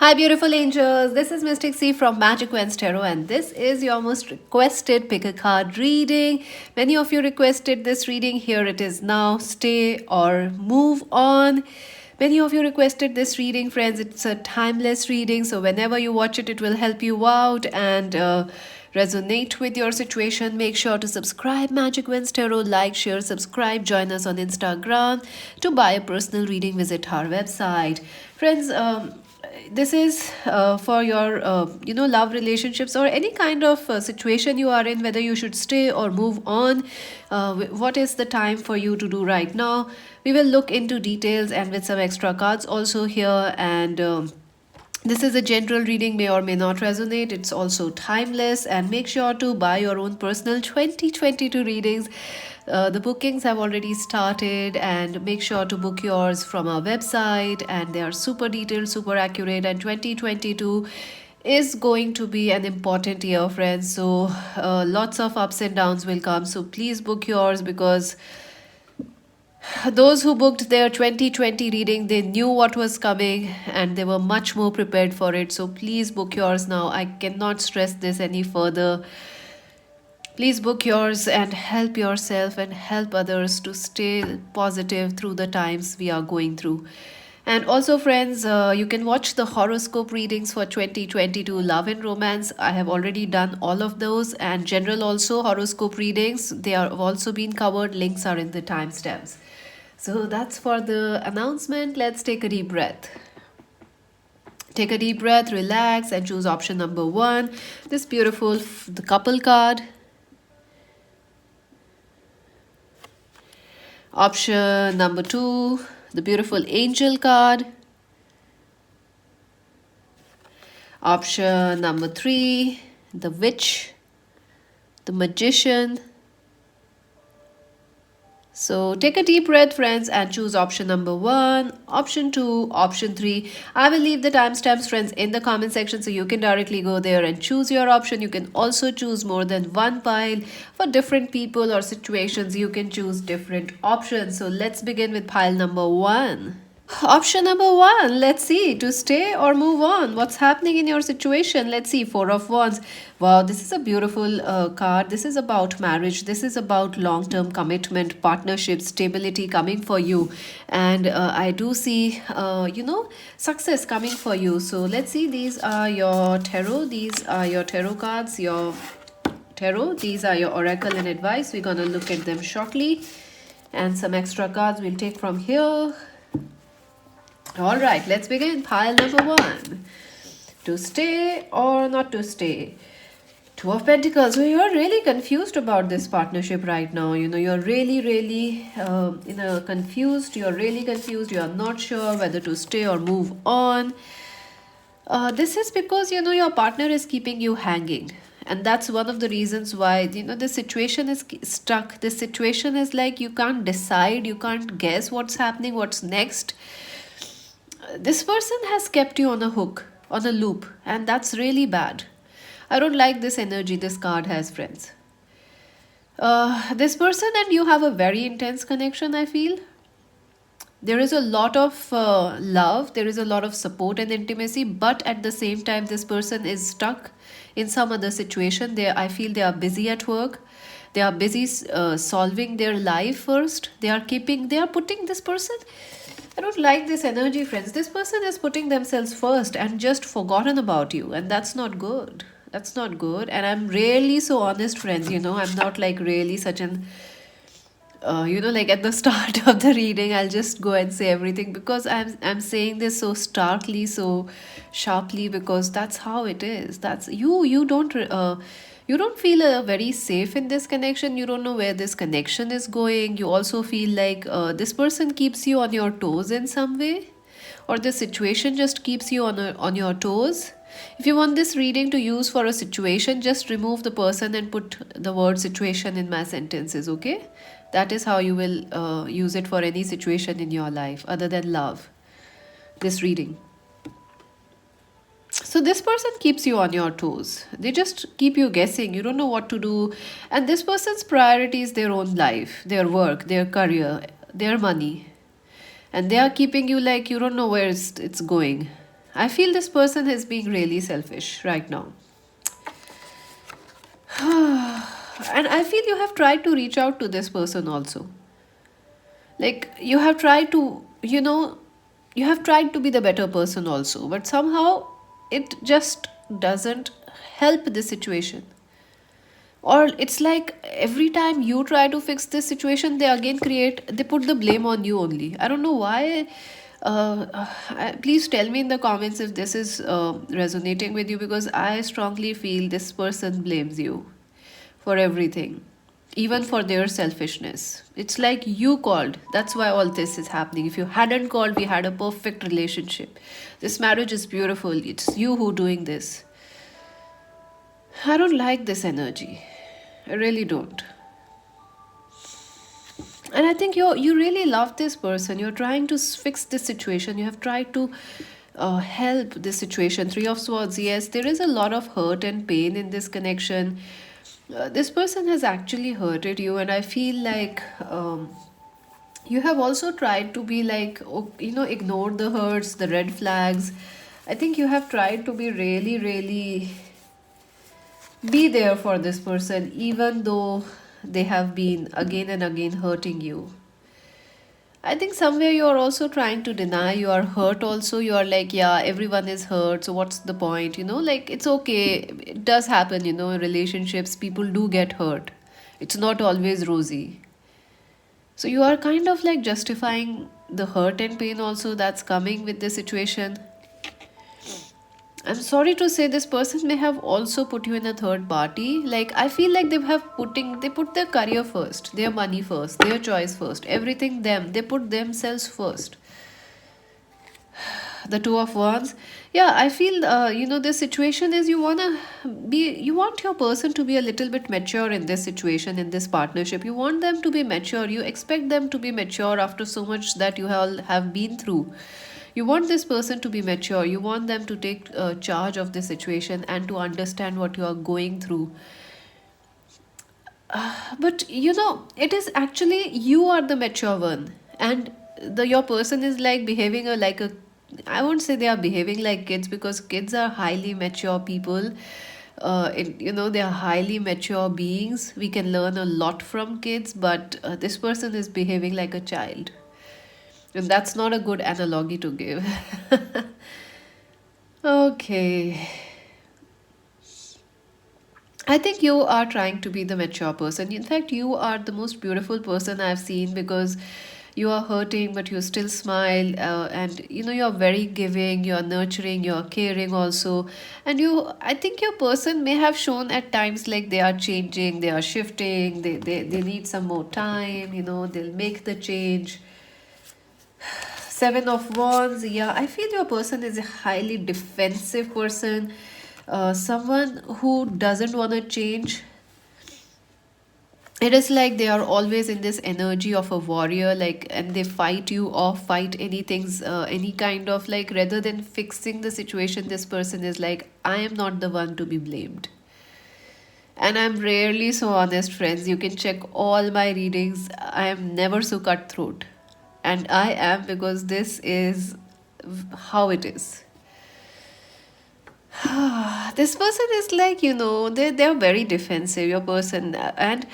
Hi, beautiful angels. This is Mystic C from Magic Wens Tarot, and this is your most requested pick a card reading. Many of you requested this reading. Here it is now. Stay or move on. Many of you requested this reading, friends. It's a timeless reading, so whenever you watch it, it will help you out and resonate with your situation. Make sure to subscribe Magic Wens Tarot, like, share, subscribe, join us on Instagram. To buy a personal reading, visit our website. Friends, this is for your love relationships or any kind of situation you are in, whether you should stay or move on. What is the time for you to do right now? We will look into details and with some extra cards also here, and this is a general reading, may or may not resonate. It's also timeless, and make sure to buy your own personal 2022 readings. The bookings have already started, and make sure to book yours from our website, and they are super detailed, super accurate, and 2022 is going to be an important year, friends. So lots of ups and downs will come, so please book yours, because those who booked their 2020 reading, they knew what was coming and they were much more prepared for it. So please book yours now. I cannot stress this any further. Please book yours and help yourself and help others to stay positive through the times we are going through. And also, friends, you can watch the horoscope readings for 2022 love and romance. I have already done all of those, and general also horoscope readings. They are also been covered. Links are in the timestamps. So that's for the announcement. Let's take a deep breath. Take a deep breath, relax, and choose option number 1. This beautiful the couple card. Option number 2, the beautiful angel card. Option number 3, the witch, the magician. So take a deep breath, friends, and choose option number 1, option 2, option 3. I will leave the timestamps, friends, in the comment section, so you can directly go there and choose your option. You can also choose more than one pile. For different people or situations, you can choose different options. So let's begin with pile number 1. Option number 1, let's see, to stay or move on. What's happening in your situation? Let's see, 4 of Wands. Wow, this is a beautiful card. This is about marriage. This is about long-term commitment, partnership, stability coming for you. And I do see, success coming for you. So let's see, these are your tarot. These are your tarot cards, your tarot. These are your oracle and advice. We're going to look at them shortly. And some extra cards we'll take from here. All right, let's begin. Pile number 1. To stay or not to stay? 2 of Pentacles. So you're really confused about this partnership right now. You're really confused. You're really confused. You're not sure whether to stay or move on. This is because, your partner is keeping you hanging. And that's one of the reasons why, the situation is stuck. The situation is like you can't decide. You can't guess what's happening, what's next. This person has kept you on a hook, on a loop, and that's really bad. I don't like this energy this card has, friends. This person and you have a very intense connection, I feel. There is a lot of love, there is a lot of support and intimacy, but at the same time, this person is stuck in some other situation. I feel they are busy at work. They are busy solving their life first. They are putting this person. I don't like this energy, friends. This person is putting themselves first and just forgotten about you. And that's not good. That's not good. And I'm really so honest, friends. I'm not like really such an, like at the start of the reading, I'll just go and say everything, because I'm saying this so starkly, so sharply, because that's how it is. That's you don't feel very safe in this connection. You don't know where this connection is going. You also feel like this person keeps you on your toes in some way, or the situation just keeps you on your toes. If you want this reading to use for a situation, just remove the person and put the word situation in my sentences, okay? That is how you will use it for any situation in your life other than love. This reading. So this person keeps you on your toes. They just keep you guessing. You don't know what to do. And this person's priority is their own life, their work, their career, their money. And they are keeping you like you don't know where it's going. I feel this person is being really selfish right now. And I feel you have tried to reach out to this person also. Like you have tried to, you have tried to be the better person also, but somehow it just doesn't help the situation. Or it's like every time you try to fix this situation, they put the blame on you only. I don't know why. Please tell me in the comments if this is resonating with you, because I strongly feel this person blames you for everything, even for their selfishness. It's like you called. That's why all this is happening. If you hadn't called, we had a perfect relationship. This marriage is beautiful. It's you who doing this. I don't like this energy. I really don't. And I think you really love this person. You're trying to fix this situation. You have tried to help this situation. Three of Swords. Yes, there is a lot of hurt and pain in this connection. This person has actually hurted you, and I feel like you have also tried to be like, ignore the hurts, the red flags. I think you have tried to be really, really be there for this person, even though they have been again and again hurting you. I think somewhere you're also trying to deny you are hurt, also. You are like, yeah, everyone is hurt, so what's the point? Like it's okay. It does happen, in relationships, people do get hurt. It's not always rosy. So you are kind of like justifying the hurt and pain also that's coming with the situation. I'm sorry to say this person may have also put you in a third party. Like I feel like they put their career first, their money first, their choice first, everything them. They put themselves first. The Two of Wands. Yeah, I feel the situation is you want your person to be a little bit mature in this situation, in this partnership. You want them to be mature. You expect them to be mature after so much that you all have been through. You want this person to be mature. You want them to take charge of the situation and to understand what you are going through. But it is actually you are the mature one, and the your person is like behaving like a. I won't say they are behaving like kids, because kids are highly mature people. They are highly mature beings. We can learn a lot from kids, but this person is behaving like a child, and that's not a good analogy to give. Okay. I think you are trying to be the mature person. In fact, you are the most beautiful person I've seen, because you are hurting, but you still smile. And you're very giving, you're nurturing, you're caring also. And I think your person may have shown at times like they are changing, they are shifting, they need some more time, they'll make the change. Seven of Wands. Yeah, I feel your person is a highly defensive person, someone who doesn't want to change. It is like they are always in this energy of a warrior, like, and they fight you off, fight anything's, any kind of like, rather than fixing the situation, this person is like, I am not the one to be blamed. And I'm rarely so honest, friends. You can check all my readings. I am never so cutthroat. And I am, because this is how it is. This person is like, they're very defensive, your person. And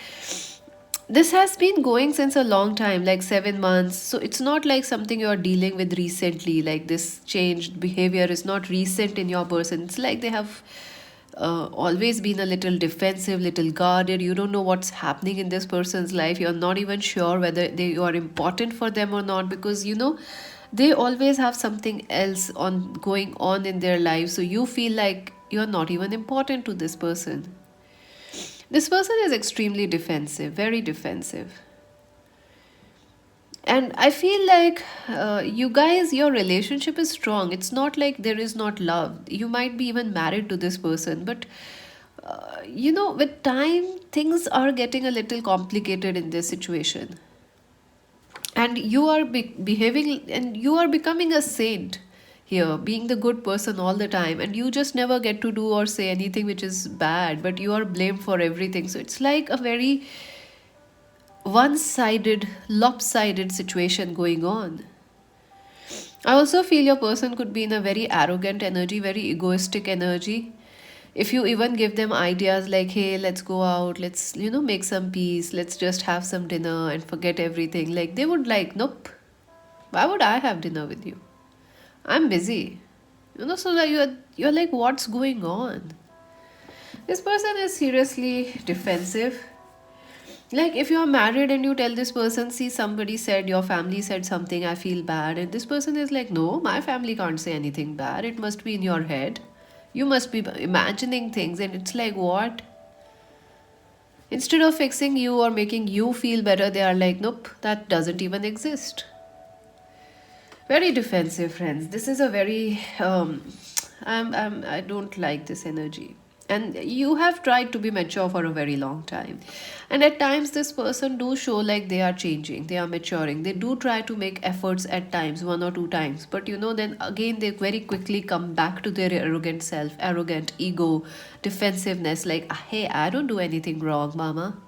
this has been going since a long time, like 7 months. So it's not like something you're dealing with recently. Like this changed behavior is not recent in your person. It's like they have always been a little defensive, little guarded. You don't know what's happening in this person's life. You're not even sure whether you are important for them or not, because they always have something else on going on in their life. So you feel like you're not even important to this person. This person is extremely defensive, very defensive. And I feel like you guys, your relationship is strong. It's not like there is not love. You might be even married to this person, but with time, things are getting a little complicated in this situation. And you are behaving, and you are becoming a saint here, being the good person all the time, and you just never get to do or say anything which is bad, but you are blamed for everything. So it's like a very one sided, lopsided situation going on. I also feel your person could be in a very arrogant energy, very egoistic energy. If you even give them ideas like, hey, let's go out, let's, make some peace, let's just have some dinner and forget everything, like they would like, nope, why would I have dinner with you? I'm busy. So like you're like, what's going on? This person is seriously defensive. Like if you're married and you tell this person, see, somebody said, your family said something, I feel bad, and this person is like, no, my family can't say anything bad, it must be in your head, you must be imagining things. And it's like, what? Instead of fixing you or making you feel better, they are like, nope, that doesn't even exist. Very defensive, friends. This is a very I don't like this energy. And you have tried to be mature for a very long time, and at times this person do show like they are changing, they are maturing, they do try to make efforts at times, one or two times, but then again they very quickly come back to their arrogant self, arrogant ego, defensiveness, like, hey, I don't do anything wrong, mama.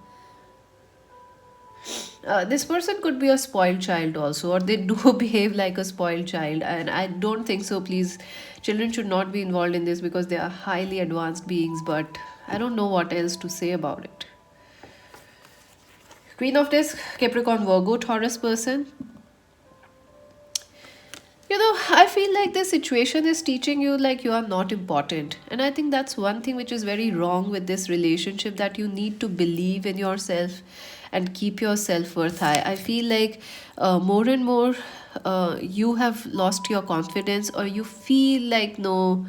This person could be a spoiled child also, or they do behave like a spoiled child, and I don't think so. Please, children should not be involved in this because they are highly advanced beings, but I don't know what else to say about it. Queen of Disc, Capricorn, Virgo, Taurus person. I feel like this situation is teaching you like you are not important. And I think that's one thing which is very wrong with this relationship, that you need to believe in yourself and keep your self worth high. I feel like more and more you have lost your confidence, or you feel like, no,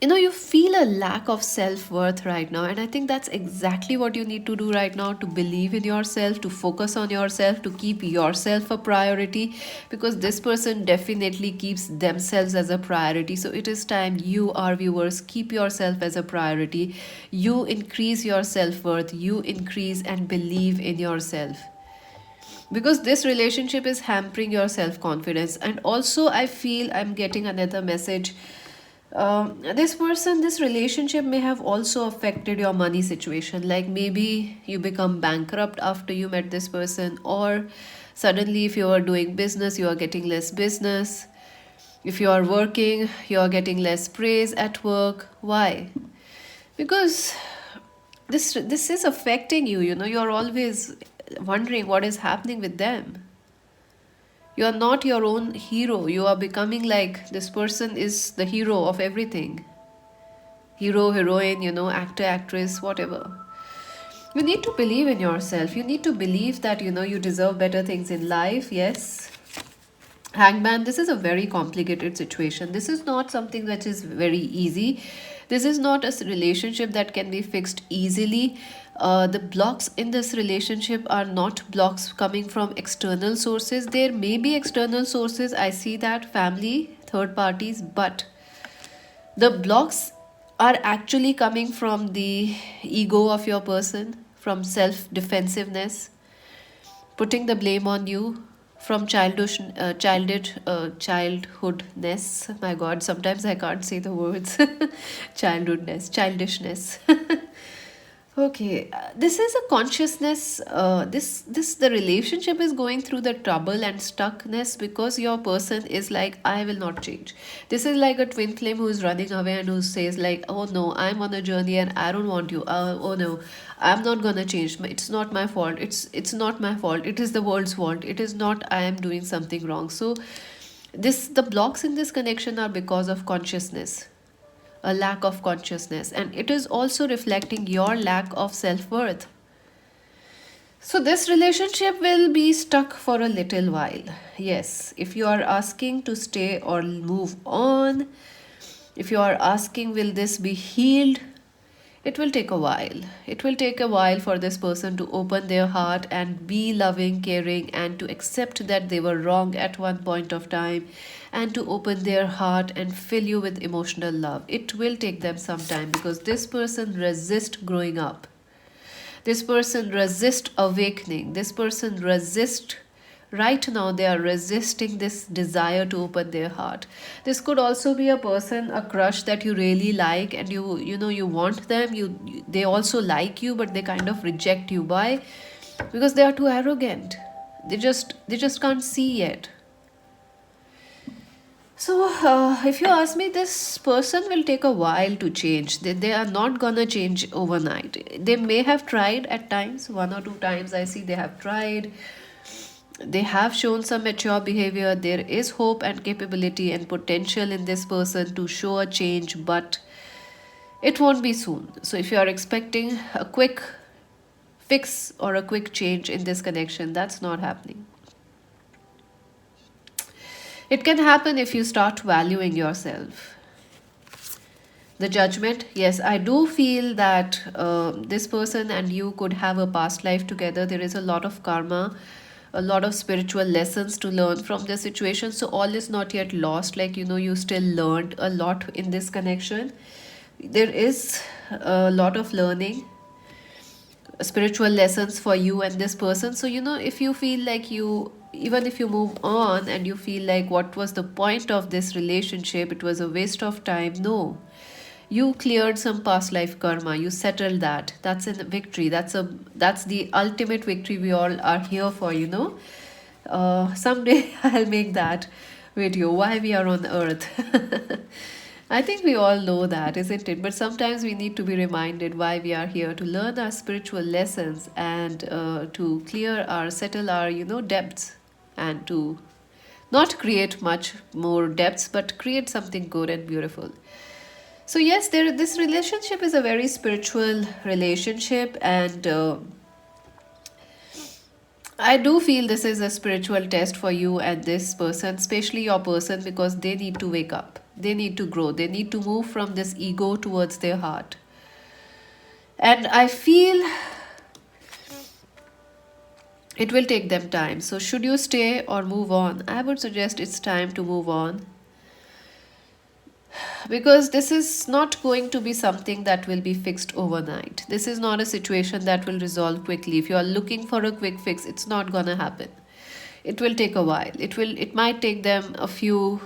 you feel a lack of self-worth right now, and I think that's exactly what you need to do right now, to believe in yourself, to focus on yourself, to keep yourself a priority, because this person definitely keeps themselves as a priority. So it is time you, our viewers, keep yourself as a priority. You increase your self-worth, you increase and believe in yourself, because this relationship is hampering your self-confidence. And also I feel I'm getting another message. This relationship may have also affected your money situation. Like maybe you become bankrupt after you met this person, or suddenly, if you are doing business, you are getting less business. If you are working, you are getting less praise at work. Why? Because this is affecting you. You're always wondering what is happening with them. You are not your own hero. You are becoming like this person is the hero of everything. Hero, heroine, actor, actress, whatever. You need to believe in yourself. You need to believe that, you deserve better things in life. Yes. Hangman, this is a very complicated situation. This is not something that is very easy. This is not a relationship that can be fixed easily. The blocks in this relationship are not blocks coming from external sources. There may be external sources, I see that, family, third parties, but the blocks are actually coming from the ego of your person, from self defensiveness, putting the blame on you, from childhoodness. My God, sometimes I can't say the words. Childishness. Okay, this is a consciousness. This the relationship is going through the trouble and stuckness because your person is like, I will not change. This is like a twin flame who is running away and who says like, oh no, I'm on a journey and I don't want you. Oh no, I'm not gonna change. It's not my fault. It's not my fault. It is the world's fault. It is not. I am doing something wrong. So the blocks in this connection are because of consciousness, a lack of consciousness, and it is also reflecting your lack of self-worth. So this relationship will be stuck for a little while. Yes, if you are asking to stay or move on, if you are asking will this be healed, it will take a while. It will take a while for this person to open their heart and be loving, caring, and to accept that they were wrong at one point of time, and to open their heart and fill you with emotional love. It will take them some time because this person resists growing up. This person resists awakening. This person resists. Right now, they are resisting this desire to open their heart. This could also be a person, a crush that you really like, and you want them. They also like you, but they kind of reject you. Why? Because they are too arrogant. They just can't see yet. So, if you ask me, this person will take a while to change. They are not gonna change overnight. They may have tried at times, one or two times I see they have tried. They have shown some mature behavior. There is hope and capability and potential in this person to show a change, but it won't be soon. So, if you are expecting a quick fix or a quick change in this connection, that's not happening. It can happen if you start valuing yourself. The judgment, yes, I do feel that this person and you could have a past life together. There is a lot of karma, a lot of spiritual lessons to learn from this situation. So, all is not yet lost. Like, you still learned a lot in this connection. There is a lot of learning, spiritual lessons for you and this person. So, if you feel like even if you move on and you feel like what was the point of this relationship, it was a waste of time. No, you cleared some past life karma, you settled that. That's a victory. That's the ultimate victory we all are here for. Someday I'll make that video, why we are on earth. I think we all know that, isn't it? But sometimes we need to be reminded why we are here, to learn our spiritual lessons and to settle our, depths, and to not create much more depths, but create something good and beautiful. So yes, this relationship is a very spiritual relationship, and I do feel this is a spiritual test for you and this person, especially your person, because they need to wake up. They need to grow. They need to move from this ego towards their heart. And I feel it will take them time. So, should you stay or move on? I would suggest it's time to move on, because this is not going to be something that will be fixed overnight. This is not a situation that will resolve quickly. If you are looking for a quick fix, it's not going to happen. It will take a while. It might take them a few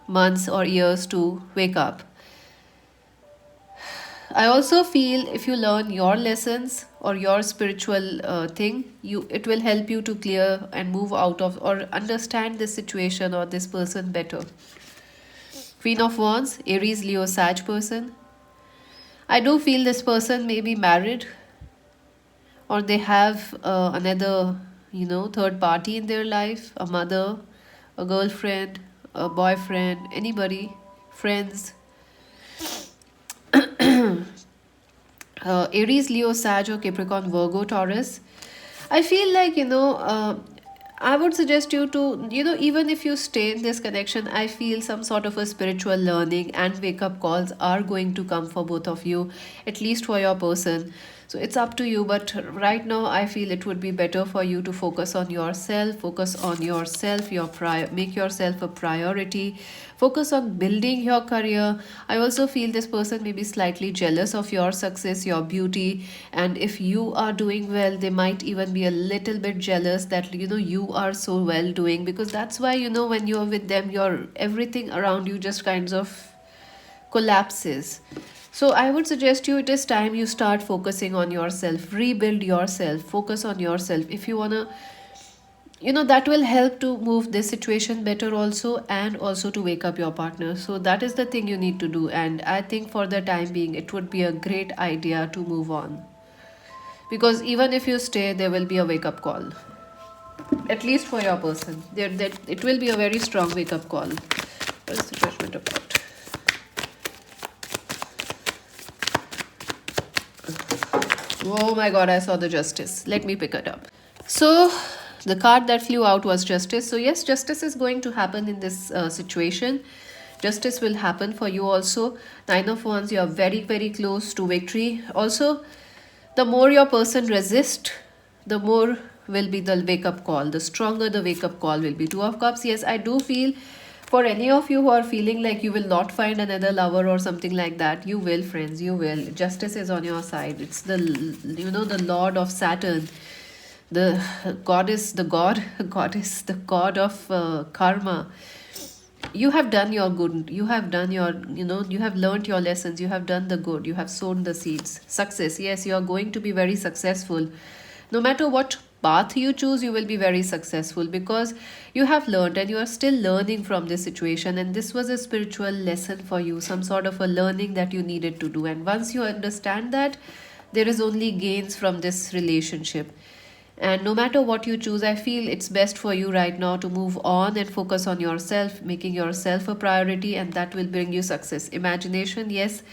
months or years to wake up. I also feel if you learn your lessons or your spiritual thing, it will help you to clear and move out of or understand this situation or this person better. Queen of Wands, Aries, Leo, Sag person. I do feel this person may be married, or they have another, third party in their life, a mother, a girlfriend, a boyfriend, anybody, friends. Aries, Leo, Sag, or Capricorn, Virgo, Taurus. I feel like, I would suggest you to, even if you stay in this connection, I feel some sort of a spiritual learning and wake up calls are going to come for both of you, at least for your person. So it's up to you, but right now I feel it would be better for you to focus on yourself, make yourself a priority, focus on building your career. I also feel this person may be slightly jealous of your success, your beauty, and if you are doing well, they might even be a little bit jealous that you are so well doing, because that's why when you're with them, your everything around you just kinds of collapses. So I would suggest you, it is time you start focusing on yourself, rebuild yourself, focus on yourself. If you want to, that will help to move this situation better also, and also to wake up your partner. So that is the thing you need to do. And I think for the time being, it would be a great idea to move on. Because even if you stay, there will be a wake up call. At least for your person. It will be a very strong wake up call. What is the judgment about? Oh my god, I saw the justice. Let me pick it up. So, the card that flew out was justice. So, yes, justice is going to happen in this situation. Justice will happen for you also. Nine of Wands, you are very, very close to victory. Also, the more your person resists, the more will be the wake up call. The stronger the wake up call will be. Two of Cups, yes, I do feel for any of you who are feeling like you will not find another lover or something like that, you will, friends, you will. Justice is on your side. It's the Lord of Saturn, the goddess, goddess, the god of karma. You have done your good. You have done your, you have learned your lessons. You have done the good. You have sown the seeds. Success, yes, you are going to be very successful. No matter what path you choose, you will be very successful, because you have learned and you are still learning from this situation, and this was a spiritual lesson for you, some sort of a learning that you needed to do. And once you understand that, there is only gains from this relationship. And no matter what you choose, I feel it's best for you right now to move on and focus on yourself, making yourself a priority, and that will bring you success. Imagination, yes,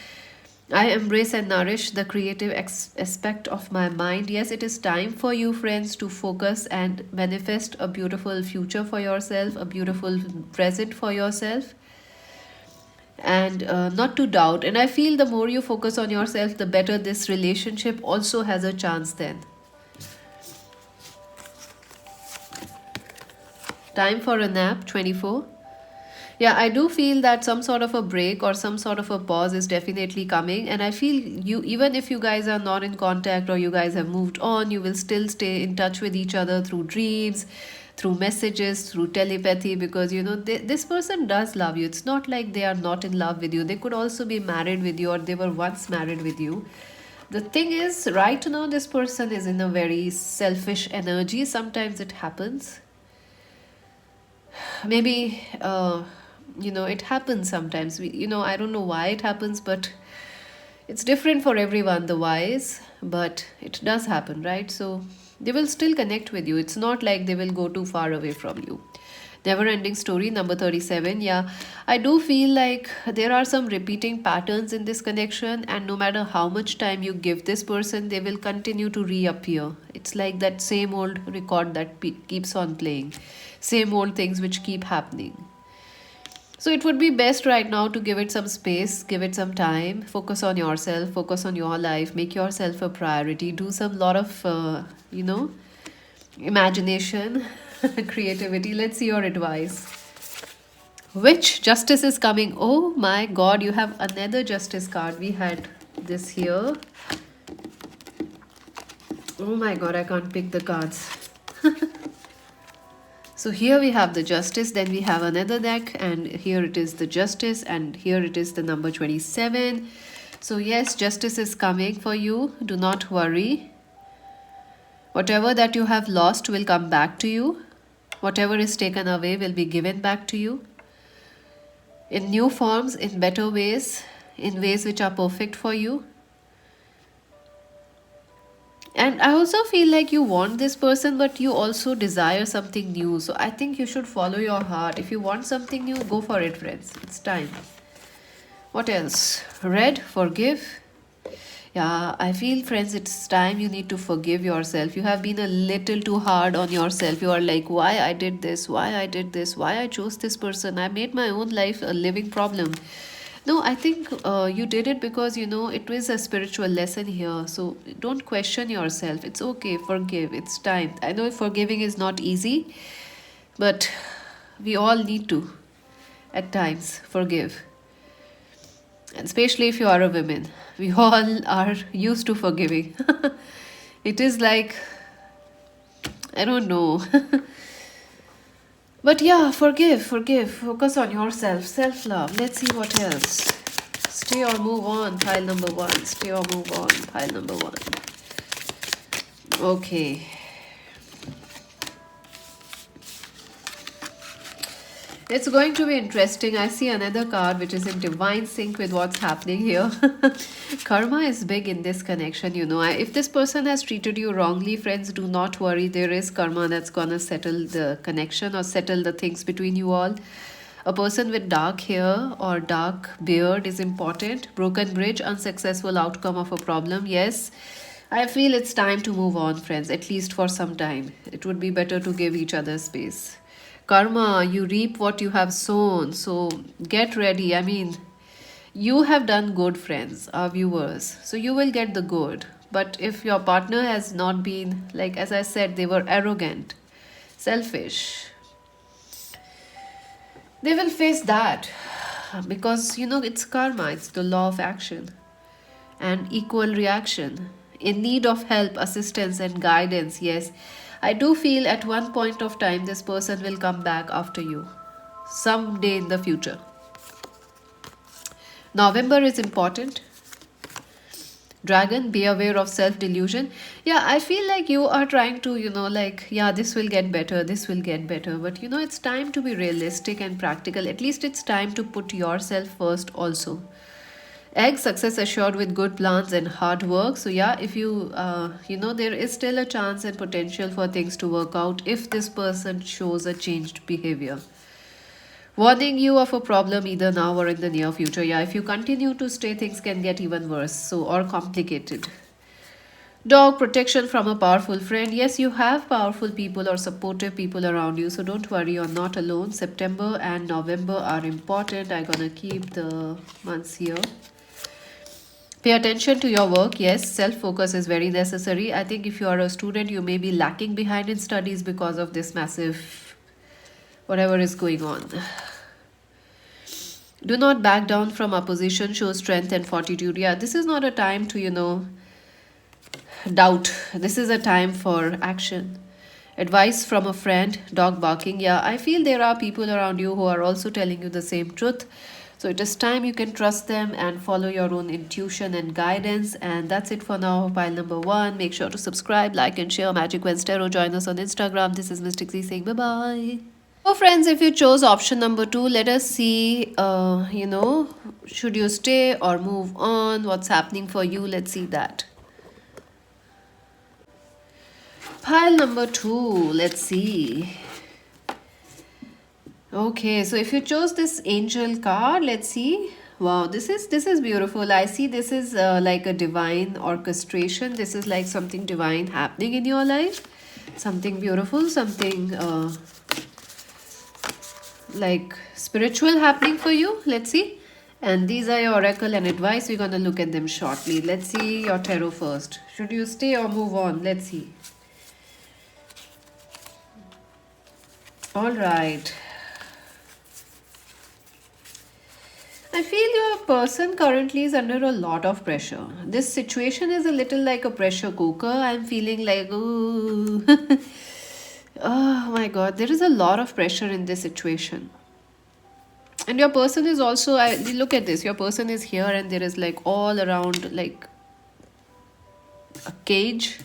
I embrace and nourish the creative aspect of my mind. Yes, it is time for you, friends, to focus and manifest a beautiful future for yourself, a beautiful present for yourself, and not to doubt. And I feel the more you focus on yourself, the better this relationship also has a chance then. Time for a nap, 24. Yeah, I do feel that some sort of a break or some sort of a pause is definitely coming. And I feel you, even if you guys are not in contact or you guys have moved on, you will still stay in touch with each other through dreams, through messages, through telepathy, because this person does love you. It's not like they are not in love with you. They could also be married with you, or they were once married with you. The thing is, right now, this person is in a very selfish energy. Sometimes it happens. Maybe it happens sometimes. I don't know why it happens, but it's different for everyone, the whys, but it does happen, right? So they will still connect with you. It's not like they will go too far away from you. Never ending story, number 37. Yeah, I do feel like there are some repeating patterns in this connection, and no matter how much time you give this person, they will continue to reappear. It's like that same old record that keeps on playing, same old things which keep happening. So it would be best right now to give it some space, give it some time, focus on yourself, focus on your life, make yourself a priority, do some lot of imagination, creativity. Let's see your advice. Which justice is coming? Oh my god, you have another justice card. We had this here. Oh my god, I can't pick the cards. So here we have the justice, then we have another deck, and here it is the justice, and here it is the number 27. So yes, justice is coming for you. Do not worry. Whatever that you have lost will come back to you. Whatever is taken away will be given back to you in new forms, in better ways, in ways which are perfect for you. And I also feel like you want this person, but you also desire something new. So I think you should follow your heart. If you want something new, go for it, friends. It's time. What else? Red, forgive. Yeah, I feel, friends, it's time you need to forgive yourself. You have been a little too hard on yourself. You are like, why I did this, why I did this, why I chose this person. I made my own life a living problem. No, I think you did it because, it was a spiritual lesson here. So don't question yourself. It's okay. Forgive. It's time. I know forgiving is not easy, but we all need to, at times, forgive. And especially if you are a woman, we all are used to forgiving. It is like, I don't know. But yeah, forgive, focus on yourself, self-love. Let's see what else. Stay or move on, pile number 1. Stay or move on, pile number 1. Okay. It's going to be interesting. I see another card which is in divine sync with what's happening here. Karma is big in this connection, If this person has treated you wrongly, friends, do not worry. There is karma that's gonna settle the connection or settle the things between you all. A person with dark hair or dark beard is important. Broken bridge, unsuccessful outcome of a problem. Yes, I feel it's time to move on, friends, at least for some time. It would be better to give each other space. Karma, you reap what you have sown. So get ready. I mean, you have done good, friends, our viewers. So you will get the good. But if your partner has not been, like as I said, they were arrogant, selfish, they will face that. Because, it's karma. It's the law of action and equal reaction. In need of help, assistance, and guidance, yes. I do feel at one point of time this person will come back after you. Someday in the future. November is important. Dragon, be aware of self delusion. Yeah, I feel like you are trying to, like, yeah, this will get better, this will get better. But it's time to be realistic and practical. At least it's time to put yourself first, also. Egg, success assured with good plans and hard work. So, yeah, if there is still a chance and potential for things to work out if this person shows a changed behavior. Warning you of a problem either now or in the near future. Yeah, if you continue to stay, things can get even worse, so or complicated. Dog, protection from a powerful friend. Yes, you have powerful people or supportive people around you, so don't worry, you're not alone. September and November are important. I'm gonna keep the months here. Pay attention to your work. Yes, self focus is very necessary. I think if you are a student, you may be lacking behind in studies because of this massive whatever is going on. Do not back down from opposition, show strength and fortitude. Yeah, this is not a time to, doubt. This is a time for action. Advice from a friend, dog barking. Yeah, I feel there are people around you who are also telling you the same truth. So it is time you can trust them and follow your own intuition and guidance. And that's it for now. Pile number one. Make sure to subscribe, like, and share Magic Wednesday. Join us on Instagram. This is Mystic Z saying bye bye. So, friends, if you chose option number two, let us see, should you stay or move on? What's happening for you? Let's see that. Pile number two, let's see. Okay, so if you chose this angel card, let's see. Wow, this is beautiful. I see this is like a divine orchestration. This is like something divine happening in your life. Something beautiful, something like spiritual happening for you. Let's see. And these are your oracle and advice. We're going to look at them shortly. Let's see your tarot first. Should you stay or move on? Let's see. All right. I feel your person currently is under a lot of pressure. This situation is a little like a pressure cooker. I'm feeling like, ooh. Oh my god, there is a lot of pressure in this situation. And your person is also, look at this, your person is here and there is like all around like a cage.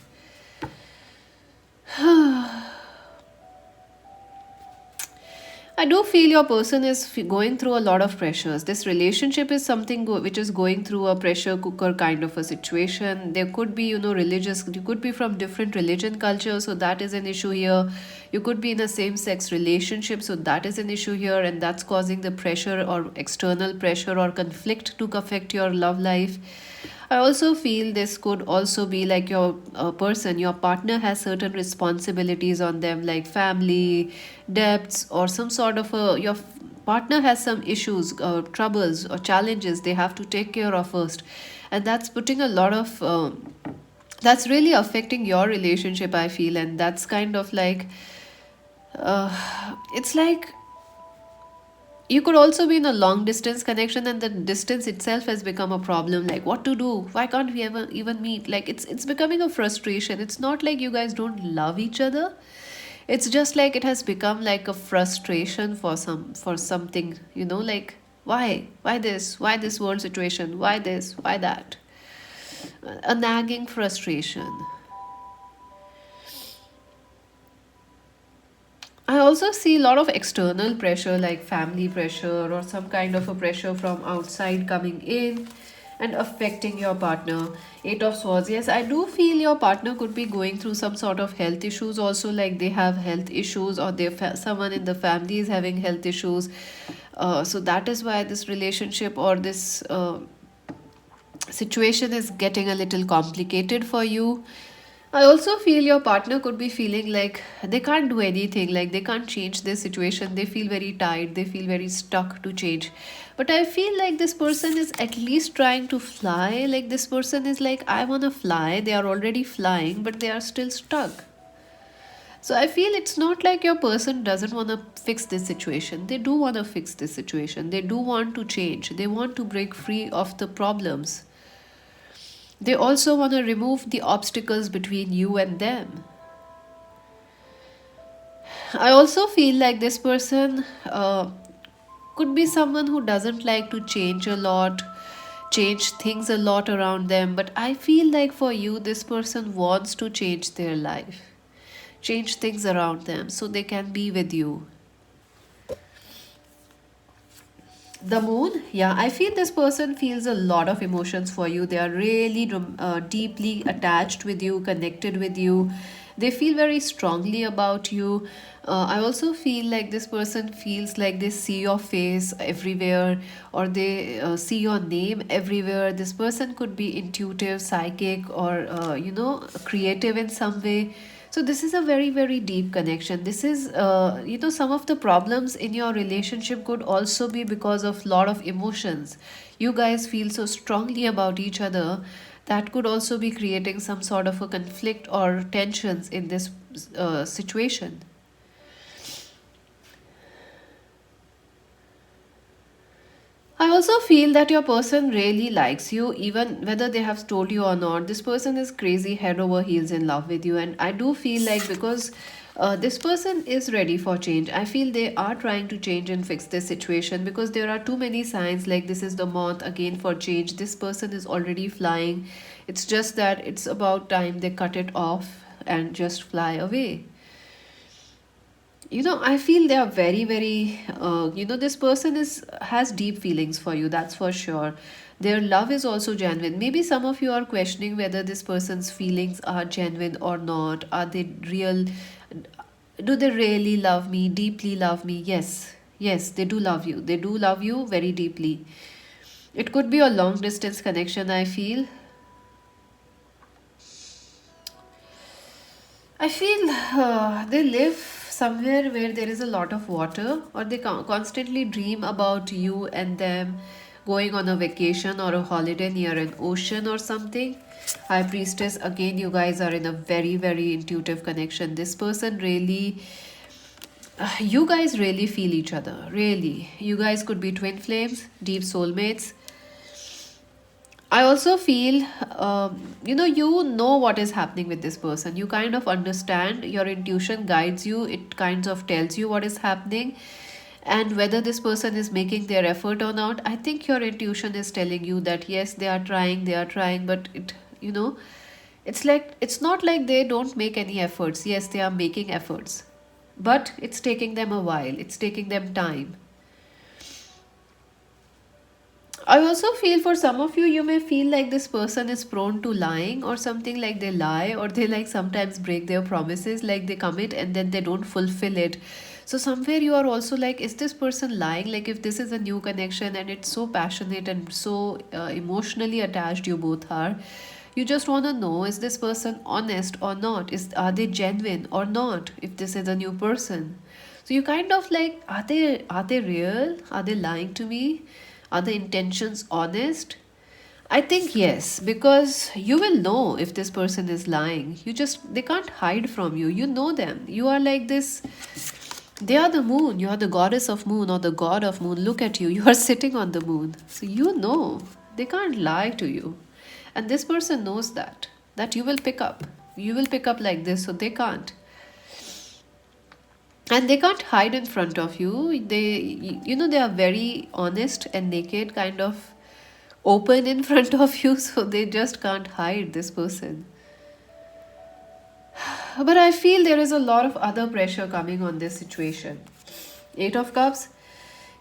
I do feel your person is going through a lot of pressures. This relationship is something which is going through a pressure cooker kind of a situation. There could be, religious, you could be from different religion cultures, so that is an issue here. You could be in a same sex relationship, so that is an issue here, and that's causing the pressure or external pressure or conflict to affect your love life. I also feel this could also be like your person, your partner has certain responsibilities on them, like family, debts, or some sort of your partner has some issues, troubles, or challenges they have to take care of first. And that's putting a lot of, that's really affecting your relationship, I feel. And that's kind of like, it's like you could also be in a long distance connection and the distance itself has become a problem, like what to do, why can't we ever even meet, like it's becoming a frustration. It's not like you guys don't love each other, it's just like it has become like a frustration for something, like why this world situation, why this, why that, a nagging frustration. I also see a lot of external pressure, like family pressure or some kind of a pressure from outside coming in and affecting your partner. Eight of Swords. Yes, I do feel your partner could be going through some sort of health issues also, like they have health issues or someone in the family is having health issues. So that is why this relationship or this situation is getting a little complicated for you. I also feel your partner could be feeling like they can't do anything, like they can't change their situation. They feel very tired, they feel very stuck to change. But I feel like this person is at least trying to fly. Like this person is like, I want to fly. They are already flying, but they are still stuck. So I feel it's not like your person doesn't want to fix this situation. They do want to fix this situation. They do want to change. They want to break free of the problems. They also want to remove the obstacles between you and them. I also feel like this person could be someone who doesn't like to change a lot. change things a lot around them, but I feel like for you, this person wants to change their life, change things around them so they can be with you. The moon, yeah, I feel this person feels a lot of emotions for you. They are really deeply attached with you, connected with you. They feel very strongly about you. I also feel like this person feels like they see your face everywhere, or they see your name everywhere. This person could be intuitive, psychic, or creative in some way. So this is a very, very deep connection. This is some of the problems in your relationship could also be because of lot of emotions. You guys feel so strongly about each other, that could also be creating some sort of a conflict or tensions in this situation. I also feel that your person really likes you, even whether they have told you or not. This person is crazy, head over heels in love with you. And I do feel like because this person is ready for change, I feel they are trying to change and fix this situation, because there are too many signs like this is the month again for change. This person is already flying. It's just that it's about time they cut it off and just fly away. I feel they are very, very this person is has deep feelings for you, that's for sure. Their love is also genuine. Maybe some of you are questioning whether this person's feelings are genuine or not. Are they real? Do they really love me, deeply love me? Yes, they do love you. They do love you very deeply. It could be a long distance connection, I feel. I feel they live somewhere where there is a lot of water, or they constantly dream about you and them going on a vacation or a holiday near an ocean or something. High Priestess, again, you guys are in a very, very intuitive connection. This person really, you guys really feel each other, really. You guys could be twin flames, deep soulmates. I also feel, you know what is happening with this person. You kind of understand, your intuition guides you, it kind of tells you what is happening. And whether this person is making their effort or not, I think your intuition is telling you that yes, they are trying, but it's like, it's not like they don't make any efforts. Yes, they are making efforts, but it's taking them a while, it's taking them time. I also feel for some of you, you may feel like this person is prone to lying or something, like they lie, or they like sometimes break their promises, like they commit and then they don't fulfill it. So, somewhere you are also like, is this person lying? Like, if this is a new connection and it's so passionate and so emotionally attached, you both are. You just want to know, is this person honest or not? Are they genuine or not? If this is a new person, so you kind of like, are they real? Are they lying to me? Are the intentions honest? I think yes, because you will know if this person is lying. They can't hide from you. You know them. You are like this. They are the moon. You are the goddess of moon or the god of moon. Look at you. You are sitting on the moon. So you know they can't lie to you. And this person knows that you will pick up. You will pick up like this, so they can't. And they can't hide in front of you. They are very honest and naked, kind of open in front of you, so they just can't hide this person. But I feel there is a lot of other pressure coming on this situation. Eight of Cups.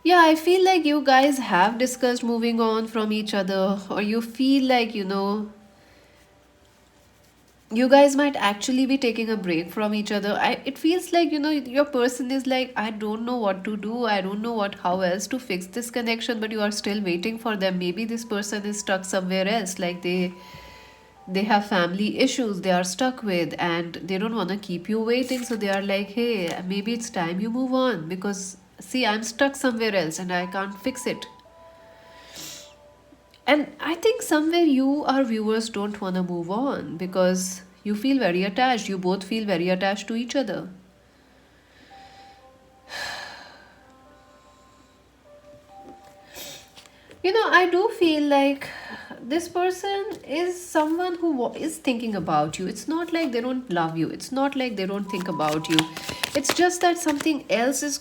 Yeah, I feel like you guys have discussed moving on from each other, or you feel like, you guys might actually be taking a break from each other. It feels like, your person is like, I don't know what to do. I don't know how else to fix this connection, but you are still waiting for them. Maybe this person is stuck somewhere else, like they have family issues they are stuck with, and they don't want to keep you waiting, so they are like, hey, maybe it's time you move on, because see, I'm stuck somewhere else and I can't fix it. And I think somewhere you, our viewers, don't want to move on because you feel very attached. You both feel very attached to each other. I do feel like this person is someone who is thinking about you. It's not like they don't love you. It's not like they don't think about you. It's just that something else is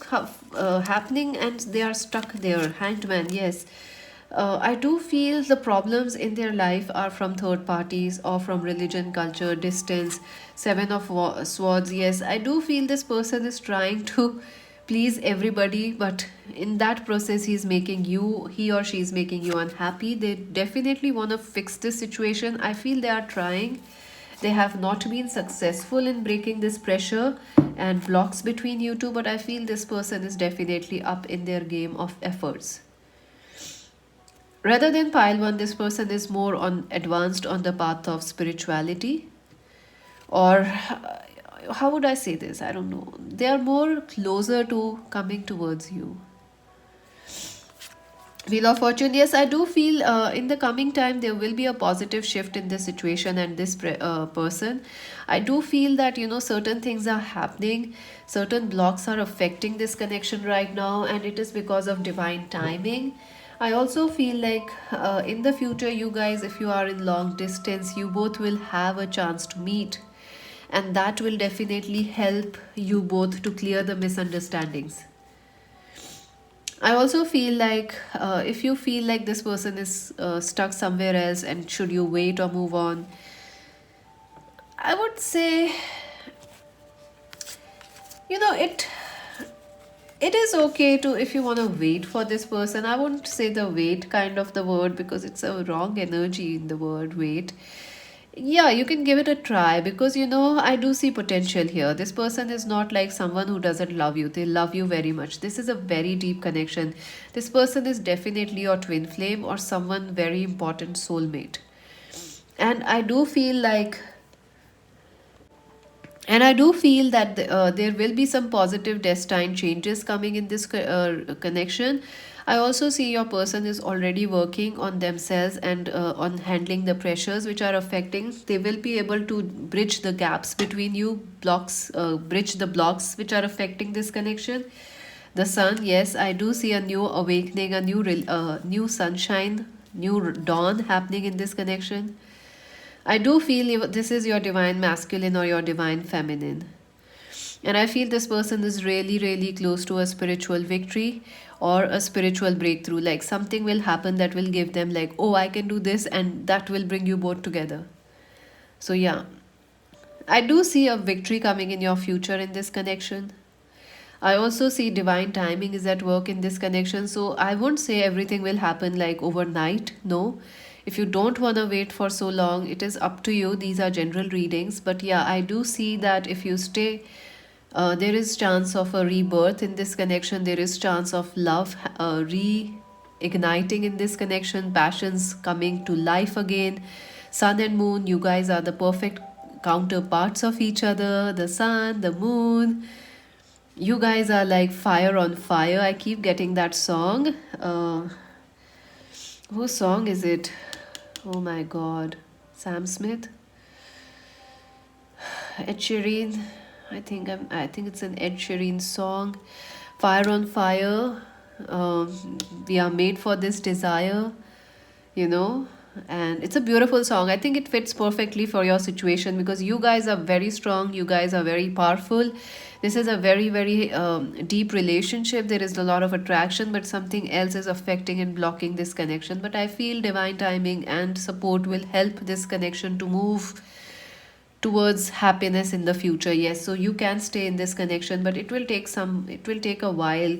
happening and they are stuck there. Hanged man, yes. I do feel the problems in their life are from third parties or from religion, culture, distance. Seven of Swords. Yes, I do feel this person is trying to please everybody, but in that process, he or she is making you unhappy. They definitely want to fix this situation. I feel they are trying. They have not been successful in breaking this pressure and blocks between you two, but I feel this person is definitely up in their game of efforts. Rather than pile one, this person is more on advanced on the path of spirituality, or how would I say this? I don't know. They are more closer to coming towards you. Wheel of Fortune, yes, I do feel in the coming time there will be a positive shift in this situation and this person. I do feel that, certain things are happening, certain blocks are affecting this connection right now, and it is because of divine timing. I also feel like in the future, you guys, if you are in long distance, you both will have a chance to meet, and that will definitely help you both to clear the misunderstandings. I also feel like if you feel like this person is stuck somewhere else and should you wait or move on, I would say, it is okay to, if you want to wait for this person. I won't say the wait kind of the word because it's a wrong energy in the word wait. Yeah, you can give it a try because I do see potential here. This person is not like someone who doesn't love you, they love you very much. This is a very deep connection. This person is definitely your twin flame or someone very important soulmate. And I do feel like and I do feel that there will be some positive destined changes coming in this connection. I also see your person is already working on themselves and on handling the pressures which are affecting. They will be able to bridge the gaps between you, bridge the blocks which are affecting this connection. The sun, yes, I do see a new awakening, a new sunshine, new dawn happening in this connection. I do feel this is your divine masculine or your divine feminine. And I feel this person is really, really close to a spiritual victory or a spiritual breakthrough. Like something will happen that will give them, like, oh, I can do this, and that will bring you both together. So, yeah, I do see a victory coming in your future in this connection. I also see divine timing is at work in this connection. So I won't say everything will happen like overnight. No. If you don't want to wait for so long, it is up to you. These are general readings. But yeah, I do see that if you stay, there is chance of a rebirth in this connection. There is chance of love reigniting in this connection, passions coming to life again. Sun and moon, you guys are the perfect counterparts of each other. The sun, the moon, you guys are like fire on fire. I keep getting that song. Whose song is it? Oh my god. Sam Smith? Ed Sheeran? I think it's an Ed Sheeran song. Fire on fire. We are made for this desire, you know and it's a beautiful song. I think it fits perfectly for your situation because you guys are very strong, you guys are very powerful. This is a very, very deep relationship. There is a lot of attraction, but something else is affecting and blocking this connection. But I feel divine timing and support will help this connection to move towards happiness in the future. Yes, so you can stay in this connection, but it will take a while.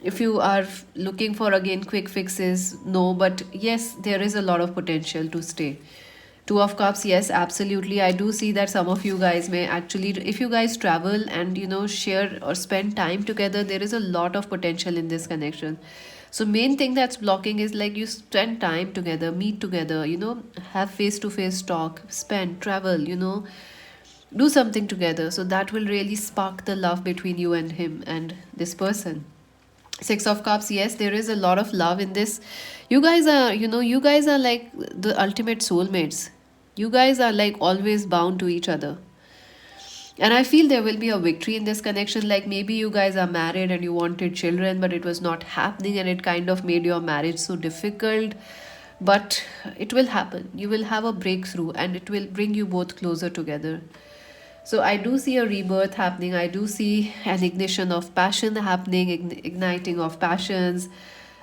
If you are looking for again quick fixes, no, but yes, there is a lot of potential to stay. Two of Cups, yes, absolutely. I do see that some of you guys may actually, if you guys travel and share or spend time together, there is a lot of potential in this connection. So main thing that's blocking is like you spend time together, meet together, have face to face talk, spend, travel, do something together. So that will really spark the love between you and him and this person. Six of Cups, yes, there is a lot of love in this. You guys are like the ultimate soulmates. You guys are like always bound to each other. And I feel there will be a victory in this connection. Like maybe you guys are married and you wanted children, but it was not happening and it kind of made your marriage so difficult. But it will happen. You will have a breakthrough and it will bring you both closer together. So I do see a rebirth happening. I do see an ignition of passion happening, igniting of passions.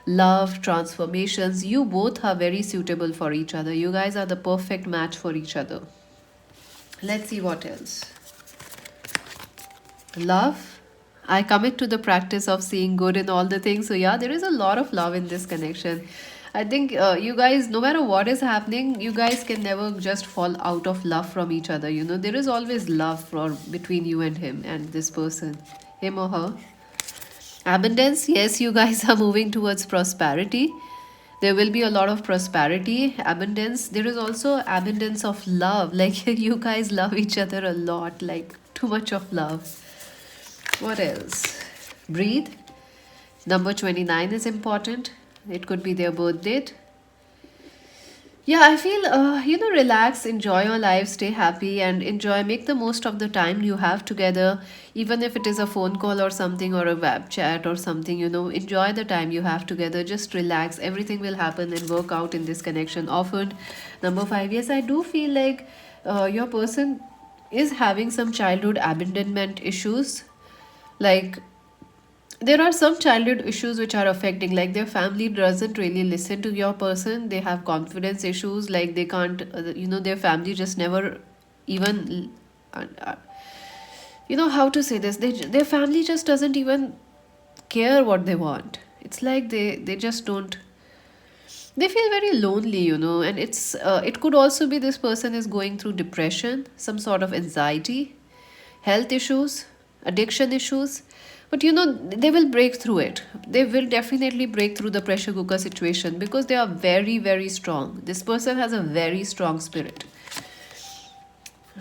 love, transformations. You both are very suitable for each other. You guys are the perfect match for each other. Let's see what else. Love. I commit to the practice of seeing good in all the things. So, yeah, there is a lot of love in this connection. I think you guys, no matter what is happening, you guys can never just fall out of love from each other. You know, there is always love between you and him and this person, him or her. Abundance. Yes, you guys are moving towards prosperity. There will be a lot of prosperity, abundance. There is also abundance of love. Like you guys love each other a lot, like too much of love. What else? Breathe. Number 29 is important. It could be their birth date. Yeah, I feel, relax, enjoy your life, stay happy, and enjoy, make the most of the time you have together, even if it is a phone call or something, or a web chat or something, enjoy the time you have together. Just relax. Everything will happen and work out in this connection often. Number 5, yes, I do feel like your person is having some childhood abandonment issues. Like, there are some childhood issues which are affecting, like their family doesn't really listen to your person. They have confidence issues, like they can't, their family just never even, how to say this, their family just doesn't even care what they want. It's like they just don't, they feel very lonely, and it could also be this person is going through depression, some sort of anxiety, health issues, addiction issues. But they will break through it. They will definitely break through the pressure cooker situation because they are very, very strong. This person has a very strong spirit.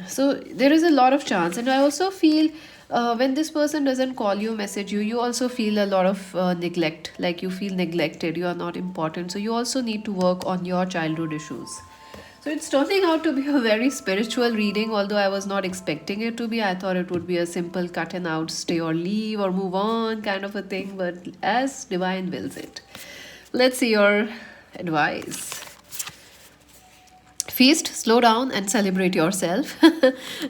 So there is a lot of chance. And I also feel when this person doesn't call you, message you, you also feel a lot of neglect. Like you feel neglected, you are not important. So you also need to work on your childhood issues. So it's turning out to be a very spiritual reading, although I was not expecting it to be. I thought it would be a simple cut and out, stay or leave or move on kind of a thing, but as divine wills it. Let's see your advice. Feast, slow down, and celebrate yourself.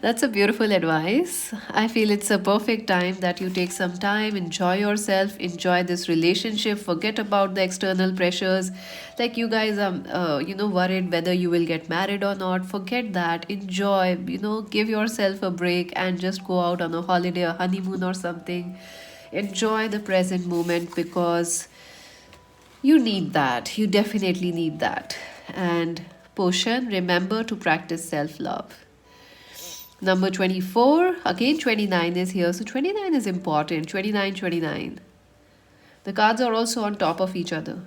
That's a beautiful advice. I feel it's a perfect time that you take some time, enjoy yourself, enjoy this relationship, forget about the external pressures. Like you guys are, worried whether you will get married or not. Forget that. Enjoy, give yourself a break and just go out on a holiday, a honeymoon or something. Enjoy the present moment because you need that. You definitely need that. And potion, remember to practice self-love. Number 24, again 29 is here. So 29 is important. 29, 29. The cards are also on top of each other.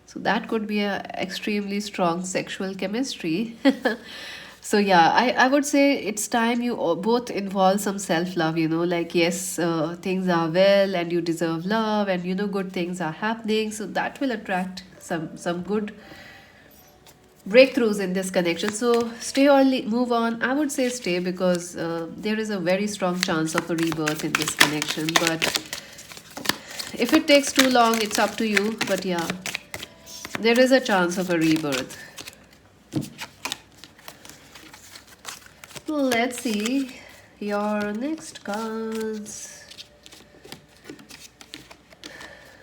So that could be a extremely strong sexual chemistry. So yeah, I would say it's time you both involve some self-love, like yes, things are well and you deserve love and good things are happening. So that will attract some good breakthroughs in this connection. So stay or move on. I would say stay because there is a very strong chance of a rebirth in this connection. But if it takes too long, it's up to you. But yeah, there is a chance of a rebirth. Let's see your next cards.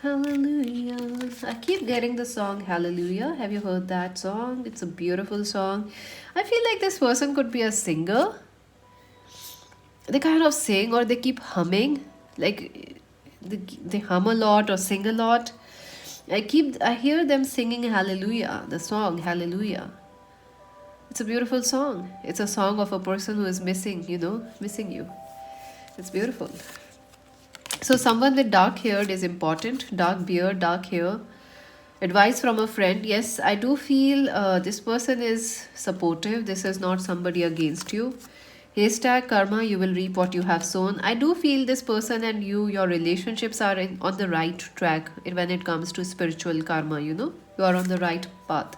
Hallelujah. I keep getting the song Hallelujah. Have you heard that song? It's a beautiful song. I feel like this person could be a singer. They kind of sing or they keep humming. Like they hum a lot or sing a lot. I hear them singing Hallelujah, the song Hallelujah. It's a beautiful song. It's a song of a person who is missing, missing you. It's beautiful. So someone with dark hair is important. Dark beard, dark hair. Advice from a friend. Yes, I do feel this person is supportive. This is not somebody against you. Hashtag karma, you will reap what you have sown. I do feel this person and your relationships are on the right track when it comes to spiritual karma, You are on the right path.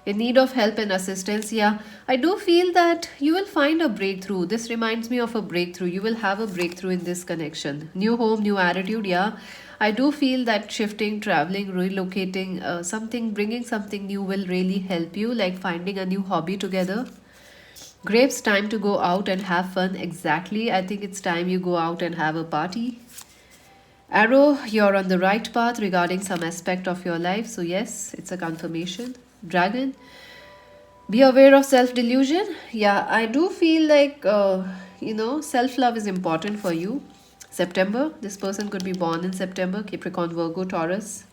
In need of help and assistance, yeah, I do feel that you will find a breakthrough. This reminds me of a breakthrough. You will have a breakthrough in this connection. New home, new attitude, yeah. I do feel that shifting, traveling, relocating, bringing something new will really help you, like finding a new hobby together. Grapes, time to go out and have fun. Exactly. I think it's time you go out and have a party. Arrow, you're on the right path regarding some aspect of your life. So, yes, it's a confirmation. Dragon, be aware of self delusion. Yeah, I do feel like, self love is important for you. September, this person could be born in September. Capricorn, Virgo, Taurus,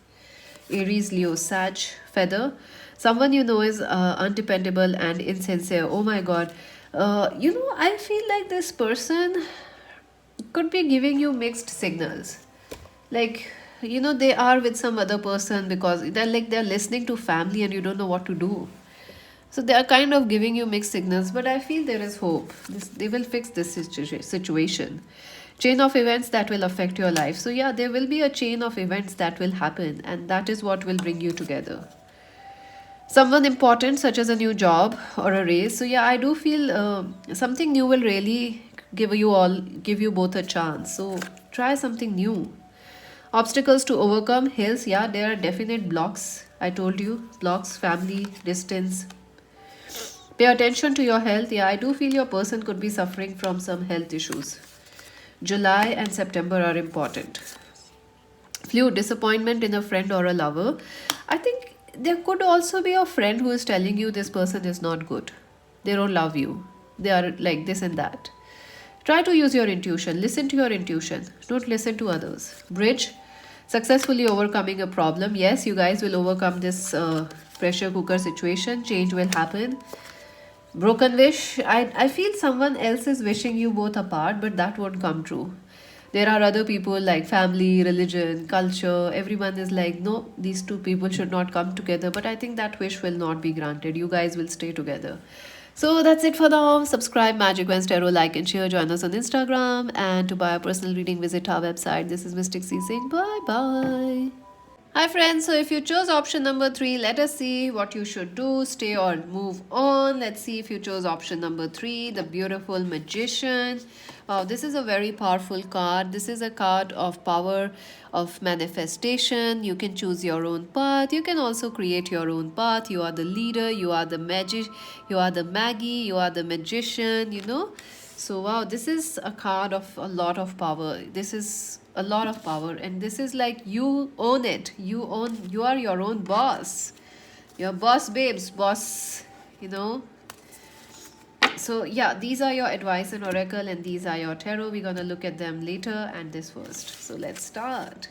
Aries, Leo, Sag, Feather. Someone you know is undependable and insincere. Oh my god. I feel like this person could be giving you mixed signals. Like, they are with some other person because they're listening to family and you don't know what to do. So they are kind of giving you mixed signals, but I feel there is hope. They will fix this situation. Chain of events that will affect your life. So yeah, there will be a chain of events that will happen, and that is what will bring you together. Someone important, such as a new job or a raise. So yeah, I do feel something new will really give you both a chance. So try something new. Obstacles to overcome, hills. Yeah, there are definite blocks. I told you, blocks, family, distance. Pay attention to your health. Yeah, I do feel your person could be suffering from some health issues. July and September are important. Flu, disappointment in a friend or a lover. I think there could also be a friend who is telling you this person is not good. They don't love you. They are like this and that. Try to use your intuition. Listen to your intuition. Don't listen to others. Bridge, successfully overcoming a problem. Yes, you guys will overcome this pressure cooker situation. Change will happen. Broken wish. I feel someone else is wishing you both apart, but that won't come true. There are other people like family, religion, culture. Everyone is like, no, these two people should not come together. But I think that wish will not be granted. You guys will stay together. So that's it for now. Subscribe Magic Wednesday Tarot, like and share. Join us on Instagram. And to buy a personal reading, visit our website. This is Mystic C saying bye bye. Hi friends, so if you chose option number 3, let us see what you should do, stay or move on. Let's see if you chose option number 3, the beautiful magician. Wow, this is a very powerful card. This is a card of power, of manifestation. You can choose your own path. You can also create your own path. You are the leader, you are the magic, you are the Maggie, you are the magician. So wow, this is a card of a lot of power. This is a lot of power, and this is like you own it. You are your own boss. Your boss, babes, boss, you know. So yeah, these are your advice and oracle, and these are your tarot. We're gonna look at them later and this first. So let's start.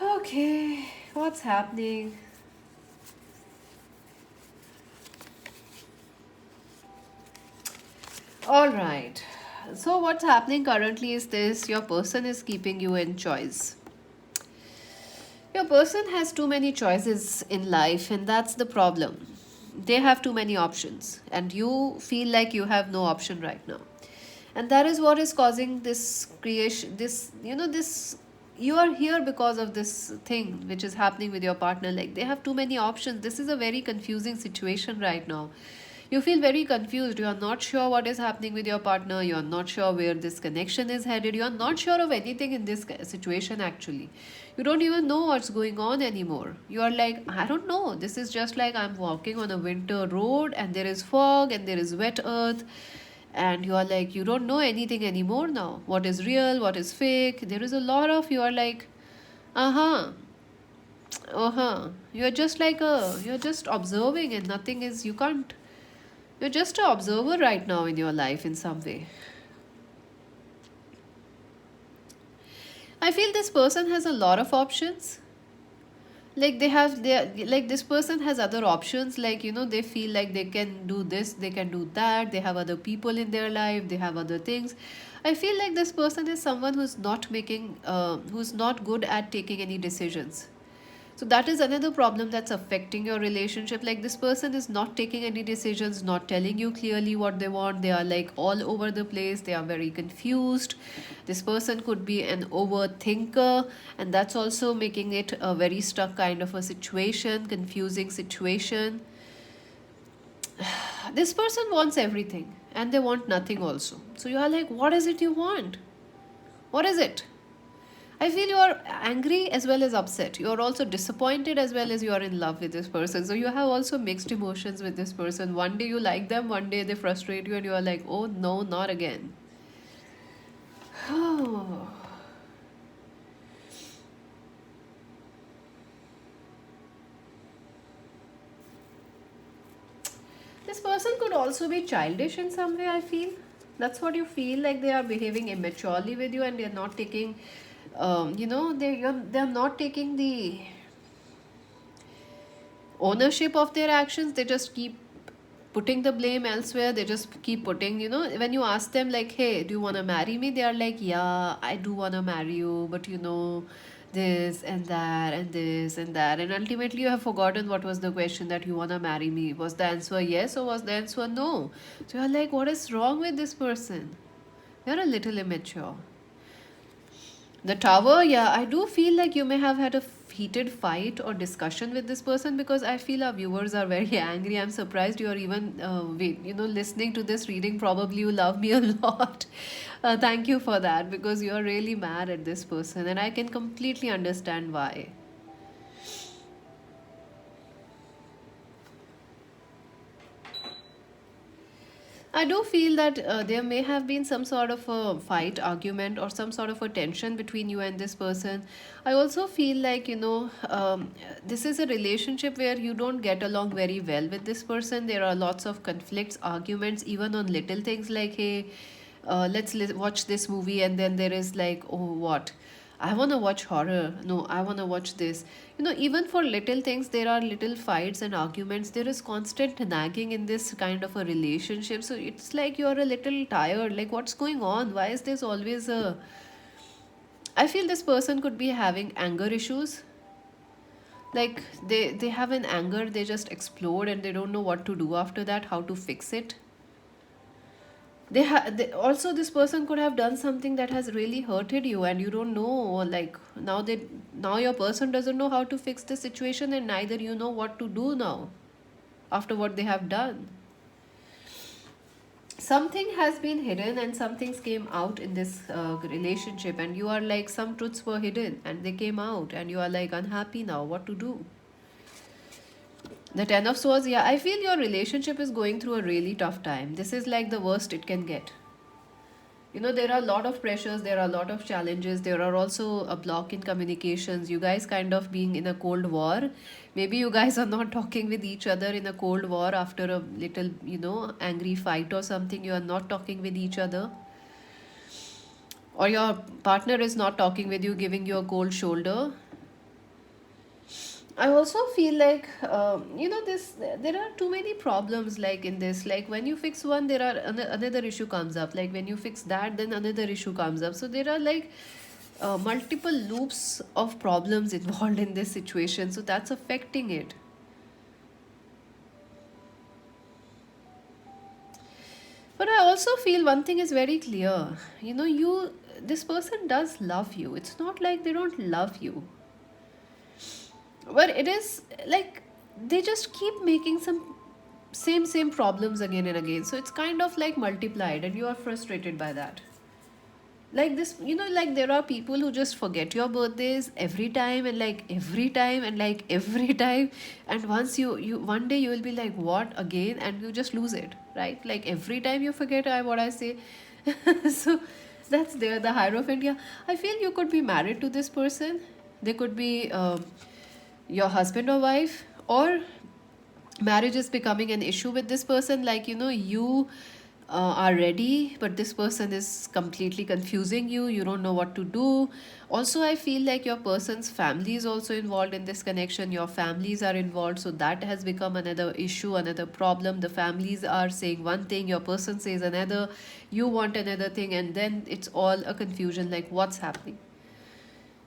Okay, what's happening? All right. So what's happening currently is this: your person is keeping you in choice. Your person has too many choices in life, and that's the problem. They have too many options, and you feel like you have no option right now. And that is what is causing this creation, this you are here because of this thing which is happening with your partner. Like they have too many options. This is a very confusing situation right now. You feel very confused. You are not sure what is happening with your partner. You are not sure where this connection is headed. You are not sure of anything in this situation actually. You don't even know what's going on anymore. You are like, I don't know. This is just like I'm walking on a winter road and there is fog and there is wet earth. And you are like, you don't know anything anymore now. What is real? What is fake? There is a lot of, you are like, uh-huh. Uh-huh. You're just observing and nothing is, you can't, you're just an observer right now in your life in some way. I feel this person has a lot of options. Like like this person has other options. Like, they feel like they can do this, they can do that. They have other people in their life. They have other things. I feel like this person is someone who's not good at taking any decisions. So that is another problem that's affecting your relationship. Like this person is not taking any decisions, not telling you clearly what they want. They are like all over the place. They are very confused. This person could be an overthinker, and that's also making it a very stuck kind of a situation, confusing situation. This person wants everything and they want nothing also. So you are like, what is it you want? What is it? I feel you are angry as well as upset. You are also disappointed as well as you are in love with this person. So you have also mixed emotions with this person. One day you like them, one day they frustrate you, and you are like, oh no, not again. person could also be childish in some way, I feel. That's what you feel, like they are behaving immaturely with you and they're not taking, they're not taking the ownership of their actions. They just keep putting the blame elsewhere. They just keep putting, when you ask them, like, hey, do you want to marry me? They are like, yeah, I do want to marry you, but this and that and this and that. And ultimately, you have forgotten what was the question, that you want to marry me. Was the answer yes or was the answer no? So you're like, what is wrong with this person? They're a little immature. The tower, yeah, I do feel like you may have had a heated fight or discussion with this person, because I feel our viewers are very angry. I'm surprised you are even, listening to this reading. Probably you love me a lot. Thank you for that, because you are really mad at this person, and I can completely understand why. I do feel that there may have been some sort of a fight, argument, or some sort of a tension between you and this person. I also feel like, this is a relationship where you don't get along very well with this person. There are lots of conflicts, arguments, even on little things like, hey, let's watch this movie, and then there is like, oh, what? I want to watch horror. No, I want to watch this. Even for little things, there are little fights and arguments. There is constant nagging in this kind of a relationship. So it's like you're a little tired. Like, what's going on? Why is this always a. I feel this person could be having anger issues. Like, they have an anger, they just explode and they don't know what to do after that, how to fix it. Also, this person could have done something that has really hurted you and you don't know, like, now your person doesn't know how to fix the situation, and neither you know what to do now after what they have done. Something has been hidden and some things came out in this relationship, and you are like, some truths were hidden and they came out, and you are like unhappy now, what to do. The Ten of Swords, yeah, I feel your relationship is going through a really tough time. This is like the worst it can get. There are a lot of pressures, there are a lot of challenges, there are also a block in communications, you guys kind of being in a cold war. Maybe you guys are not talking with each other in a cold war after a little, angry fight or something. You are not talking with each other, or your partner is not talking with you, giving you a cold shoulder. I also feel like, this there are too many problems, like in this. Like, when you fix one, there are another issue comes up. Like, when you fix that, then another issue comes up. So there are like multiple loops of problems involved in this situation. So that's affecting it. But I also feel one thing is very clear. This person does love you. It's not like they don't love you, but it is like they just keep making some same problems again and again, so it's kind of like multiplied and you are frustrated by that. Like this, like there are people who just forget your birthdays every time, and like every time, and like every time. And once you one day you will be like, what, again? And you just lose it, right? Like every time you forget what I say. So that's there, the Hierophant. Yeah, I feel you could be married to this person. They could be your husband or wife, or marriage is becoming an issue with this person. Like, you are ready, but this person is completely confusing you. You don't know what to do. Also, I feel like your person's family is also involved in this connection. Your families are involved, so that has become another issue, another problem. The families are saying one thing, your person says another, you want another thing, and then it's all a confusion, like what's happening.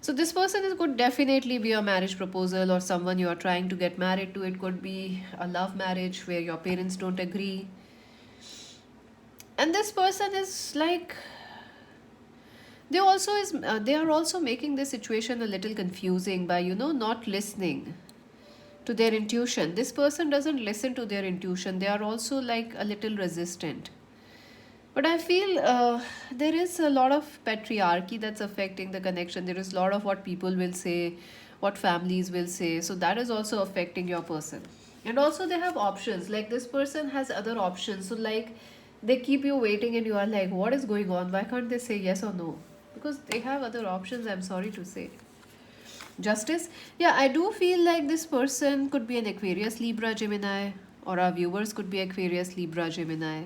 So this person could definitely be a marriage proposal, or someone you are trying to get married to. It could be a love marriage where your parents don't agree. And this person is like, they are also making this situation a little confusing by, not listening to their intuition. This person doesn't listen to their intuition. They are also like a little resistant. But I feel there is a lot of patriarchy that's affecting the connection. There is a lot of what people will say, what families will say. So that is also affecting your person. And also, they have options. Like, this person has other options. So, like, they keep you waiting, and you are like, what is going on? Why can't they say yes or no? Because they have other options, I'm sorry to say. Justice. Yeah, I do feel like this person could be an Aquarius, Libra, Gemini, or our viewers could be Aquarius, Libra, Gemini.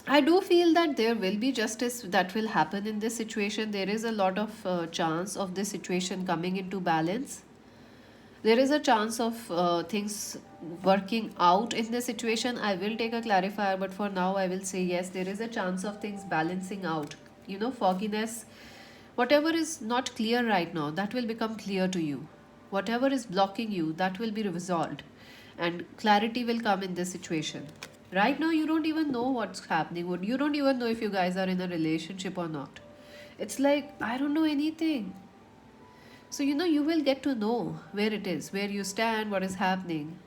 I do feel that there will be justice that will happen in this situation. There is a lot of chance of this situation coming into balance. There is a chance of things working out in this situation. I will take a clarifier, but for now, I will say yes, there is a chance of things balancing out. Fogginess, whatever is not clear right now, that will become clear to you. Whatever is blocking you, that will be resolved, and clarity will come in this situation. Right now, you don't even know what's happening. You don't even know if you guys are in a relationship or not. It's like, I don't know anything. So, you will get to know where it is, where you stand, what is happening.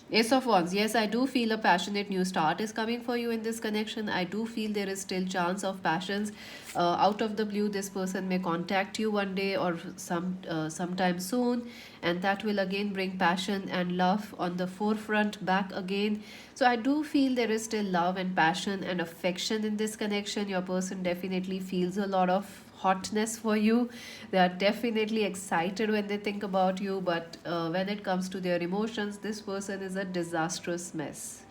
Ace of Wands. Yes, I do feel a passionate new start is coming for you in this connection. I do feel there is still chance of passions. Out of the blue, this person may contact you one day or sometime soon, and that will again bring passion and love on the forefront back again. So I do feel there is still love and passion and affection in this connection. Your person definitely feels a lot of hotness for you. They are definitely excited when they think about you, but when it comes to their emotions, this person is a disastrous mess.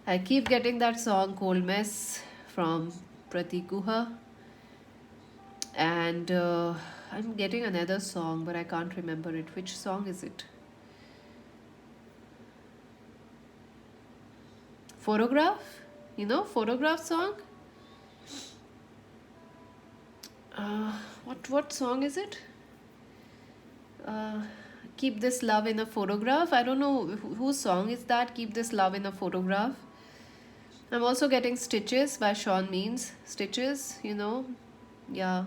I keep getting that song Cold Mess from Pratik Guha, and I'm getting another song, but I can't remember it. Which song is it? Photograph? Photograph song? What song is it? Keep this love in a photograph. I don't know whose song is that. Keep this love in a photograph. I'm also getting Stitches by Sean Means. Stitches, yeah.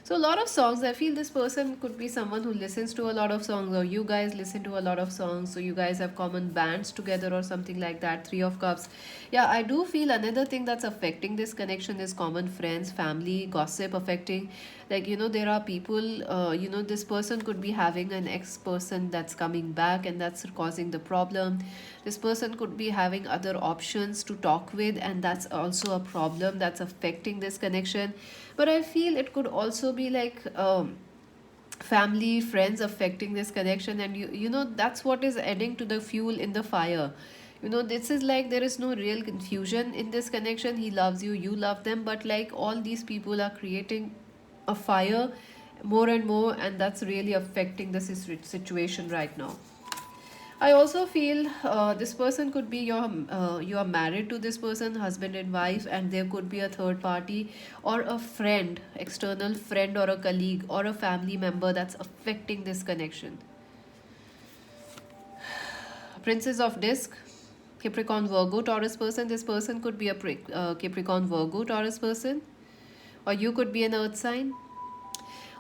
So a lot of songs. I feel this person could be someone who listens to a lot of songs, or you guys listen to a lot of songs, so you guys have common bands together or something like that. Three of Cups. Yeah, I do feel another thing that's affecting this connection is common friends, family, gossip affecting. Like, there are people, this person could be having an ex-person that's coming back, and that's causing the problem. This person could be having other options to talk with, and that's also a problem that's affecting this connection. But I feel it could also be like family, friends affecting this connection, and that's what is adding to the fuel in the fire. This is like there is no real confusion in this connection. He loves you, you love them, but like all these people are creating a fire more and more, and that's really affecting the situation right now. I also feel this person could be you are married to this person, husband and wife, and there could be a third party or a friend, external friend or a colleague or a family member that's affecting this connection. Princess of Disc, Capricorn, Virgo, Taurus person. This person could be a Capricorn, Virgo, Taurus person, or you could be an Earth sign.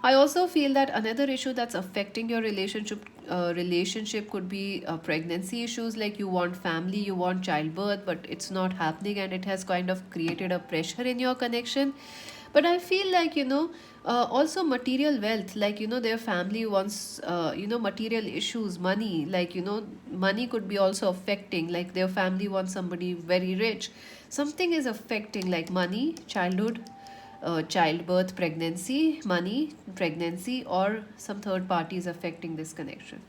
I also feel that another issue that's affecting your relationship could be pregnancy issues. Like you want family, you want childbirth, but it's not happening, and it has kind of created a pressure in your connection. But I feel like also material wealth. Like their family wants material issues, money. Like money could be also affecting. Like their family wants somebody very rich. Something is affecting, like money, childhood, childbirth, pregnancy, money, pregnancy, or some third party is affecting this connection.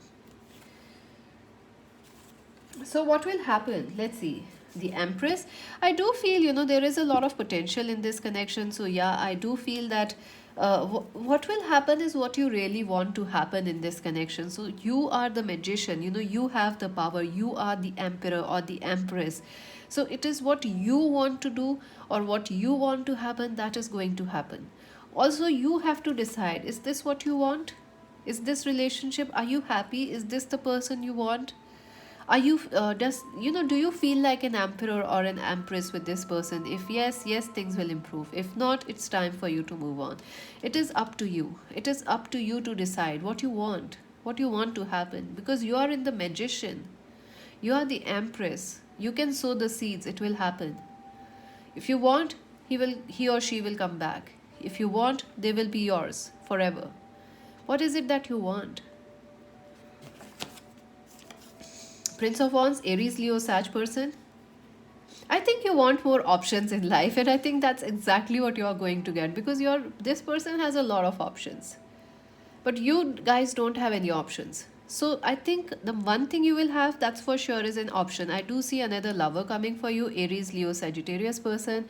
So, what will happen? Let's see. The Empress. I do feel, there is a lot of potential in this connection. So, yeah, I do feel that what will happen is what you really want to happen in this connection. So, you are the magician, you have the power, you are the emperor or the empress. So it is what you want to do or what you want to happen that is going to happen. Also, you have to decide, is this what you want? Is this relationship? Are you happy? Is this the person you want? Are you do you feel like an emperor or an empress with this person? If yes, yes, things will improve. If not, it's time for you to move on. It is up to you. It is up to you to decide what you want to happen, because you are in the magician. You are the empress. You can sow the seeds, it will happen. If you want, he or she will come back. If you want, they will be yours forever. What is it that you want? Prince of Wands, Aries, Leo, Sag person. I think you want more options in life, and I think that's exactly what you are going to get, because this person has a lot of options. But you guys don't have any options. So I think the one thing you will have, that's for sure, is an option. I do see another lover coming for you, Aries, Leo, Sagittarius person.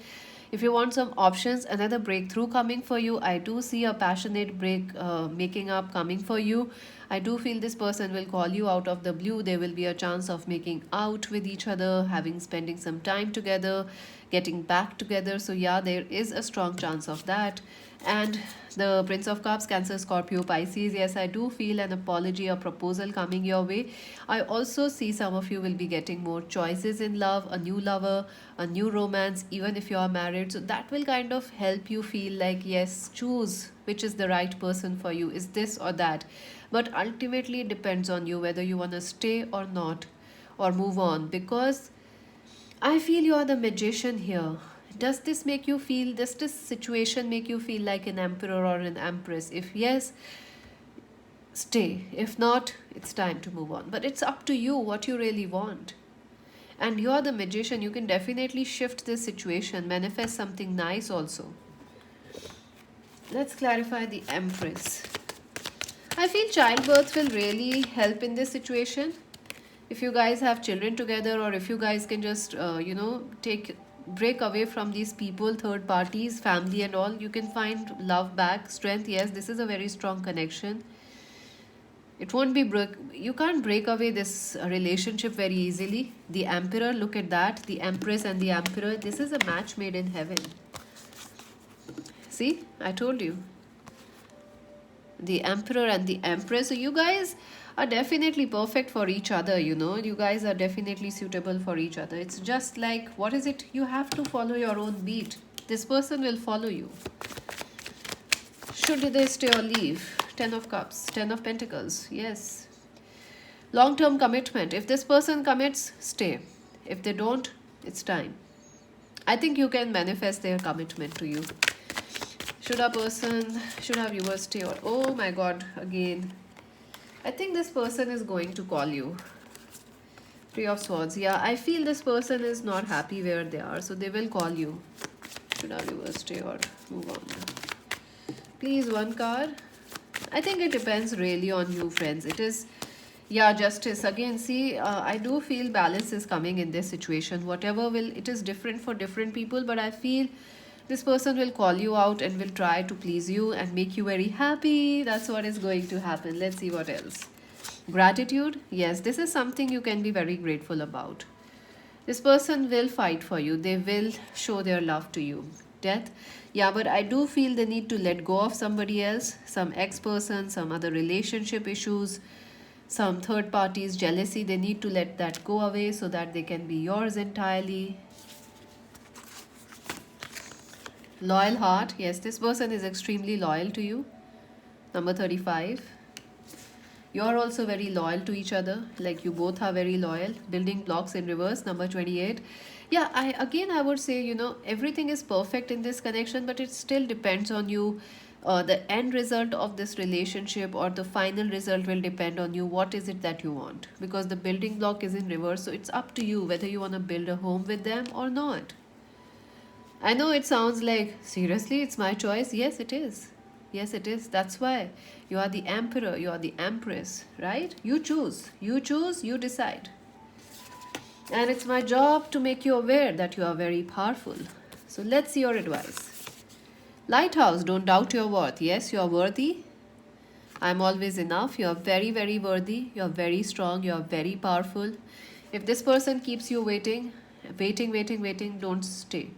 If you want some options, another breakthrough coming for you. I do see a passionate break making up coming for you. I do feel this person will call you out of the blue. There will be a chance of making out with each other, having spending some time together, getting back together. So yeah, there is a strong chance of that. And the Prince of Cups, Cancer, Scorpio, Pisces. Yes, I do feel an apology or proposal coming your way. I also see some of you will be getting more choices in love, a new lover, a new romance, even if you are married. So that will kind of help you feel like, yes, choose which is the right person for you. Is this or that? But ultimately, it depends on you whether you want to stay or not, or move on, because I feel you are the magician here. Does this situation make you feel like an emperor or an empress? If yes, stay. If not, it's time to move on. But it's up to you what you really want. And you're the magician. You can definitely shift this situation, manifest something nice also. Let's clarify the empress. I feel childbirth will really help in this situation. If you guys have children together, or if you guys can just take break away from these people, third parties, family and all, you can find love back, strength. Yes, this is a very strong connection. It won't be break. You can't break away this relationship very easily. The emperor, look at that, the empress and the emperor. This is a match made in heaven. See, I told you, the emperor and the empress. So you guys are definitely perfect for each other. You guys are definitely suitable for each other. It's just like, what is it, you have to follow your own beat. This person will follow you. Should they stay or leave? 10 of Cups, 10 of Pentacles. Yes, long term commitment. If this person commits, stay. If they don't, it's time. I think you can manifest their commitment to you. Should have viewers stay, or oh my god, again, I think this person is going to call you. Three of Swords. Yeah, I feel this person is not happy where they are, so they will call you. Should have viewers stay or move on? Please, one card. I think it depends really on you, friends. It is, yeah, Justice. Again, see, I do feel balance is coming in this situation. Whatever will, it is different for different people, but I feel this person will call you out and will try to please you and make you very happy. That's what is going to happen. Let's see what else. Gratitude. Yes, this is something you can be very grateful about. This person will fight for you. They will show their love to you. Death. Yeah, but I do feel the need to let go of somebody else, some ex-person, some other relationship issues, some third parties, jealousy. They need to let that go away so that they can be yours entirely. Loyal heart. Yes, this person is extremely loyal to you. Number 35. You're also very loyal to each other. Like, you both are very loyal. Building blocks in reverse. Number 28. Yeah, I would say, everything is perfect in this connection, but it still depends on you. The end result of this relationship or the final result will depend on you. What is it that you want? Because the building block is in reverse, so it's up to you whether you want to build a home with them or not. I know it sounds like, seriously, it's my choice. Yes, it is. Yes, it is. That's why you are the emperor, you are the empress, right? You choose, you decide. And it's my job to make you aware that you are very powerful. So let's see your advice. Lighthouse, don't doubt your worth. Yes, you are worthy. I'm always enough. You are very, very worthy. You are very strong. You are very powerful. If this person keeps you waiting, don't stay.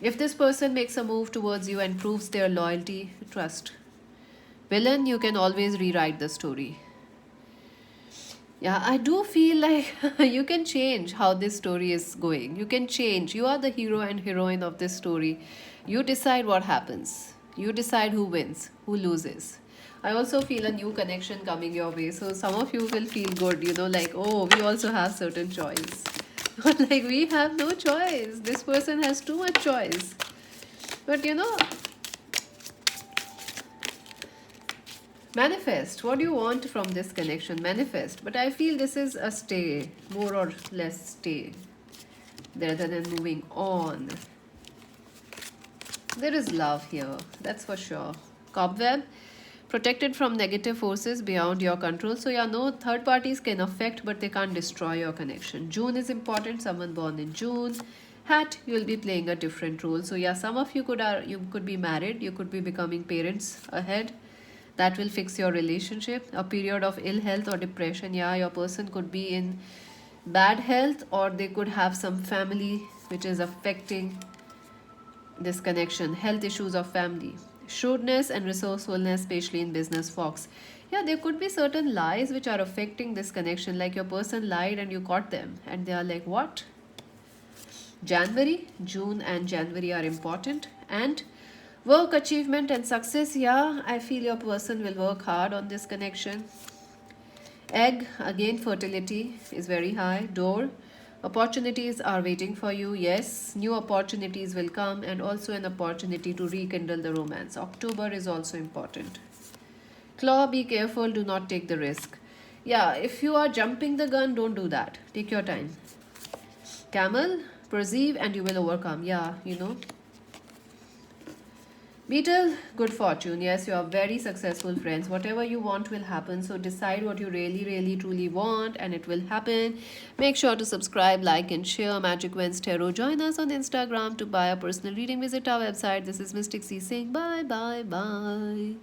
If this person makes a move towards you and proves their loyalty, trust. Villain, you can always rewrite the story. Yeah, I do feel like you can change how this story is going. You can change. You are the hero and heroine of this story. You decide what happens. You decide who wins, who loses. I also feel a new connection coming your way. So some of you will feel good, like, oh, we also have certain choice. But like, we have no choice. This person has too much choice. But manifest. What do you want from this connection? Manifest. But I feel this is a stay, more or less stay, rather than moving on. There is love here, that's for sure. Cobweb. Protected from negative forces beyond your control. So yeah, no third parties can affect, but they can't destroy your connection. June is important. Someone born in June. Hat, you will be playing a different role. So yeah, some of you could be married. You could be becoming parents ahead. That will fix your relationship. A period of ill health or depression. Yeah, your person could be in bad health, or they could have some family which is affecting this connection. Health issues of family. Shrewdness and resourcefulness, especially in business folks. Yeah, there could be certain lies which are affecting this connection, like your person lied and you caught them and they are like, what? January, June and January are important. And work achievement and success. Yeah, I feel your person will work hard on this connection. Egg, again, fertility is very high. Door, opportunities are waiting for you. Yes, new opportunities will come, and also an opportunity to rekindle the romance. October is also important. Claw, be careful, do not take the risk. Yeah, if you are jumping the gun, don't do that. Take your time. Camel, perceive and you will overcome. Yeah, Beetle, good fortune. Yes, you are very successful, friends. Whatever you want will happen. So decide what you really, really, truly want, and it will happen. Make sure to subscribe, like, and share Magic Wens Tarot. Join us on Instagram to buy a personal reading. Visit our website. This is Mystic C saying bye, bye, bye.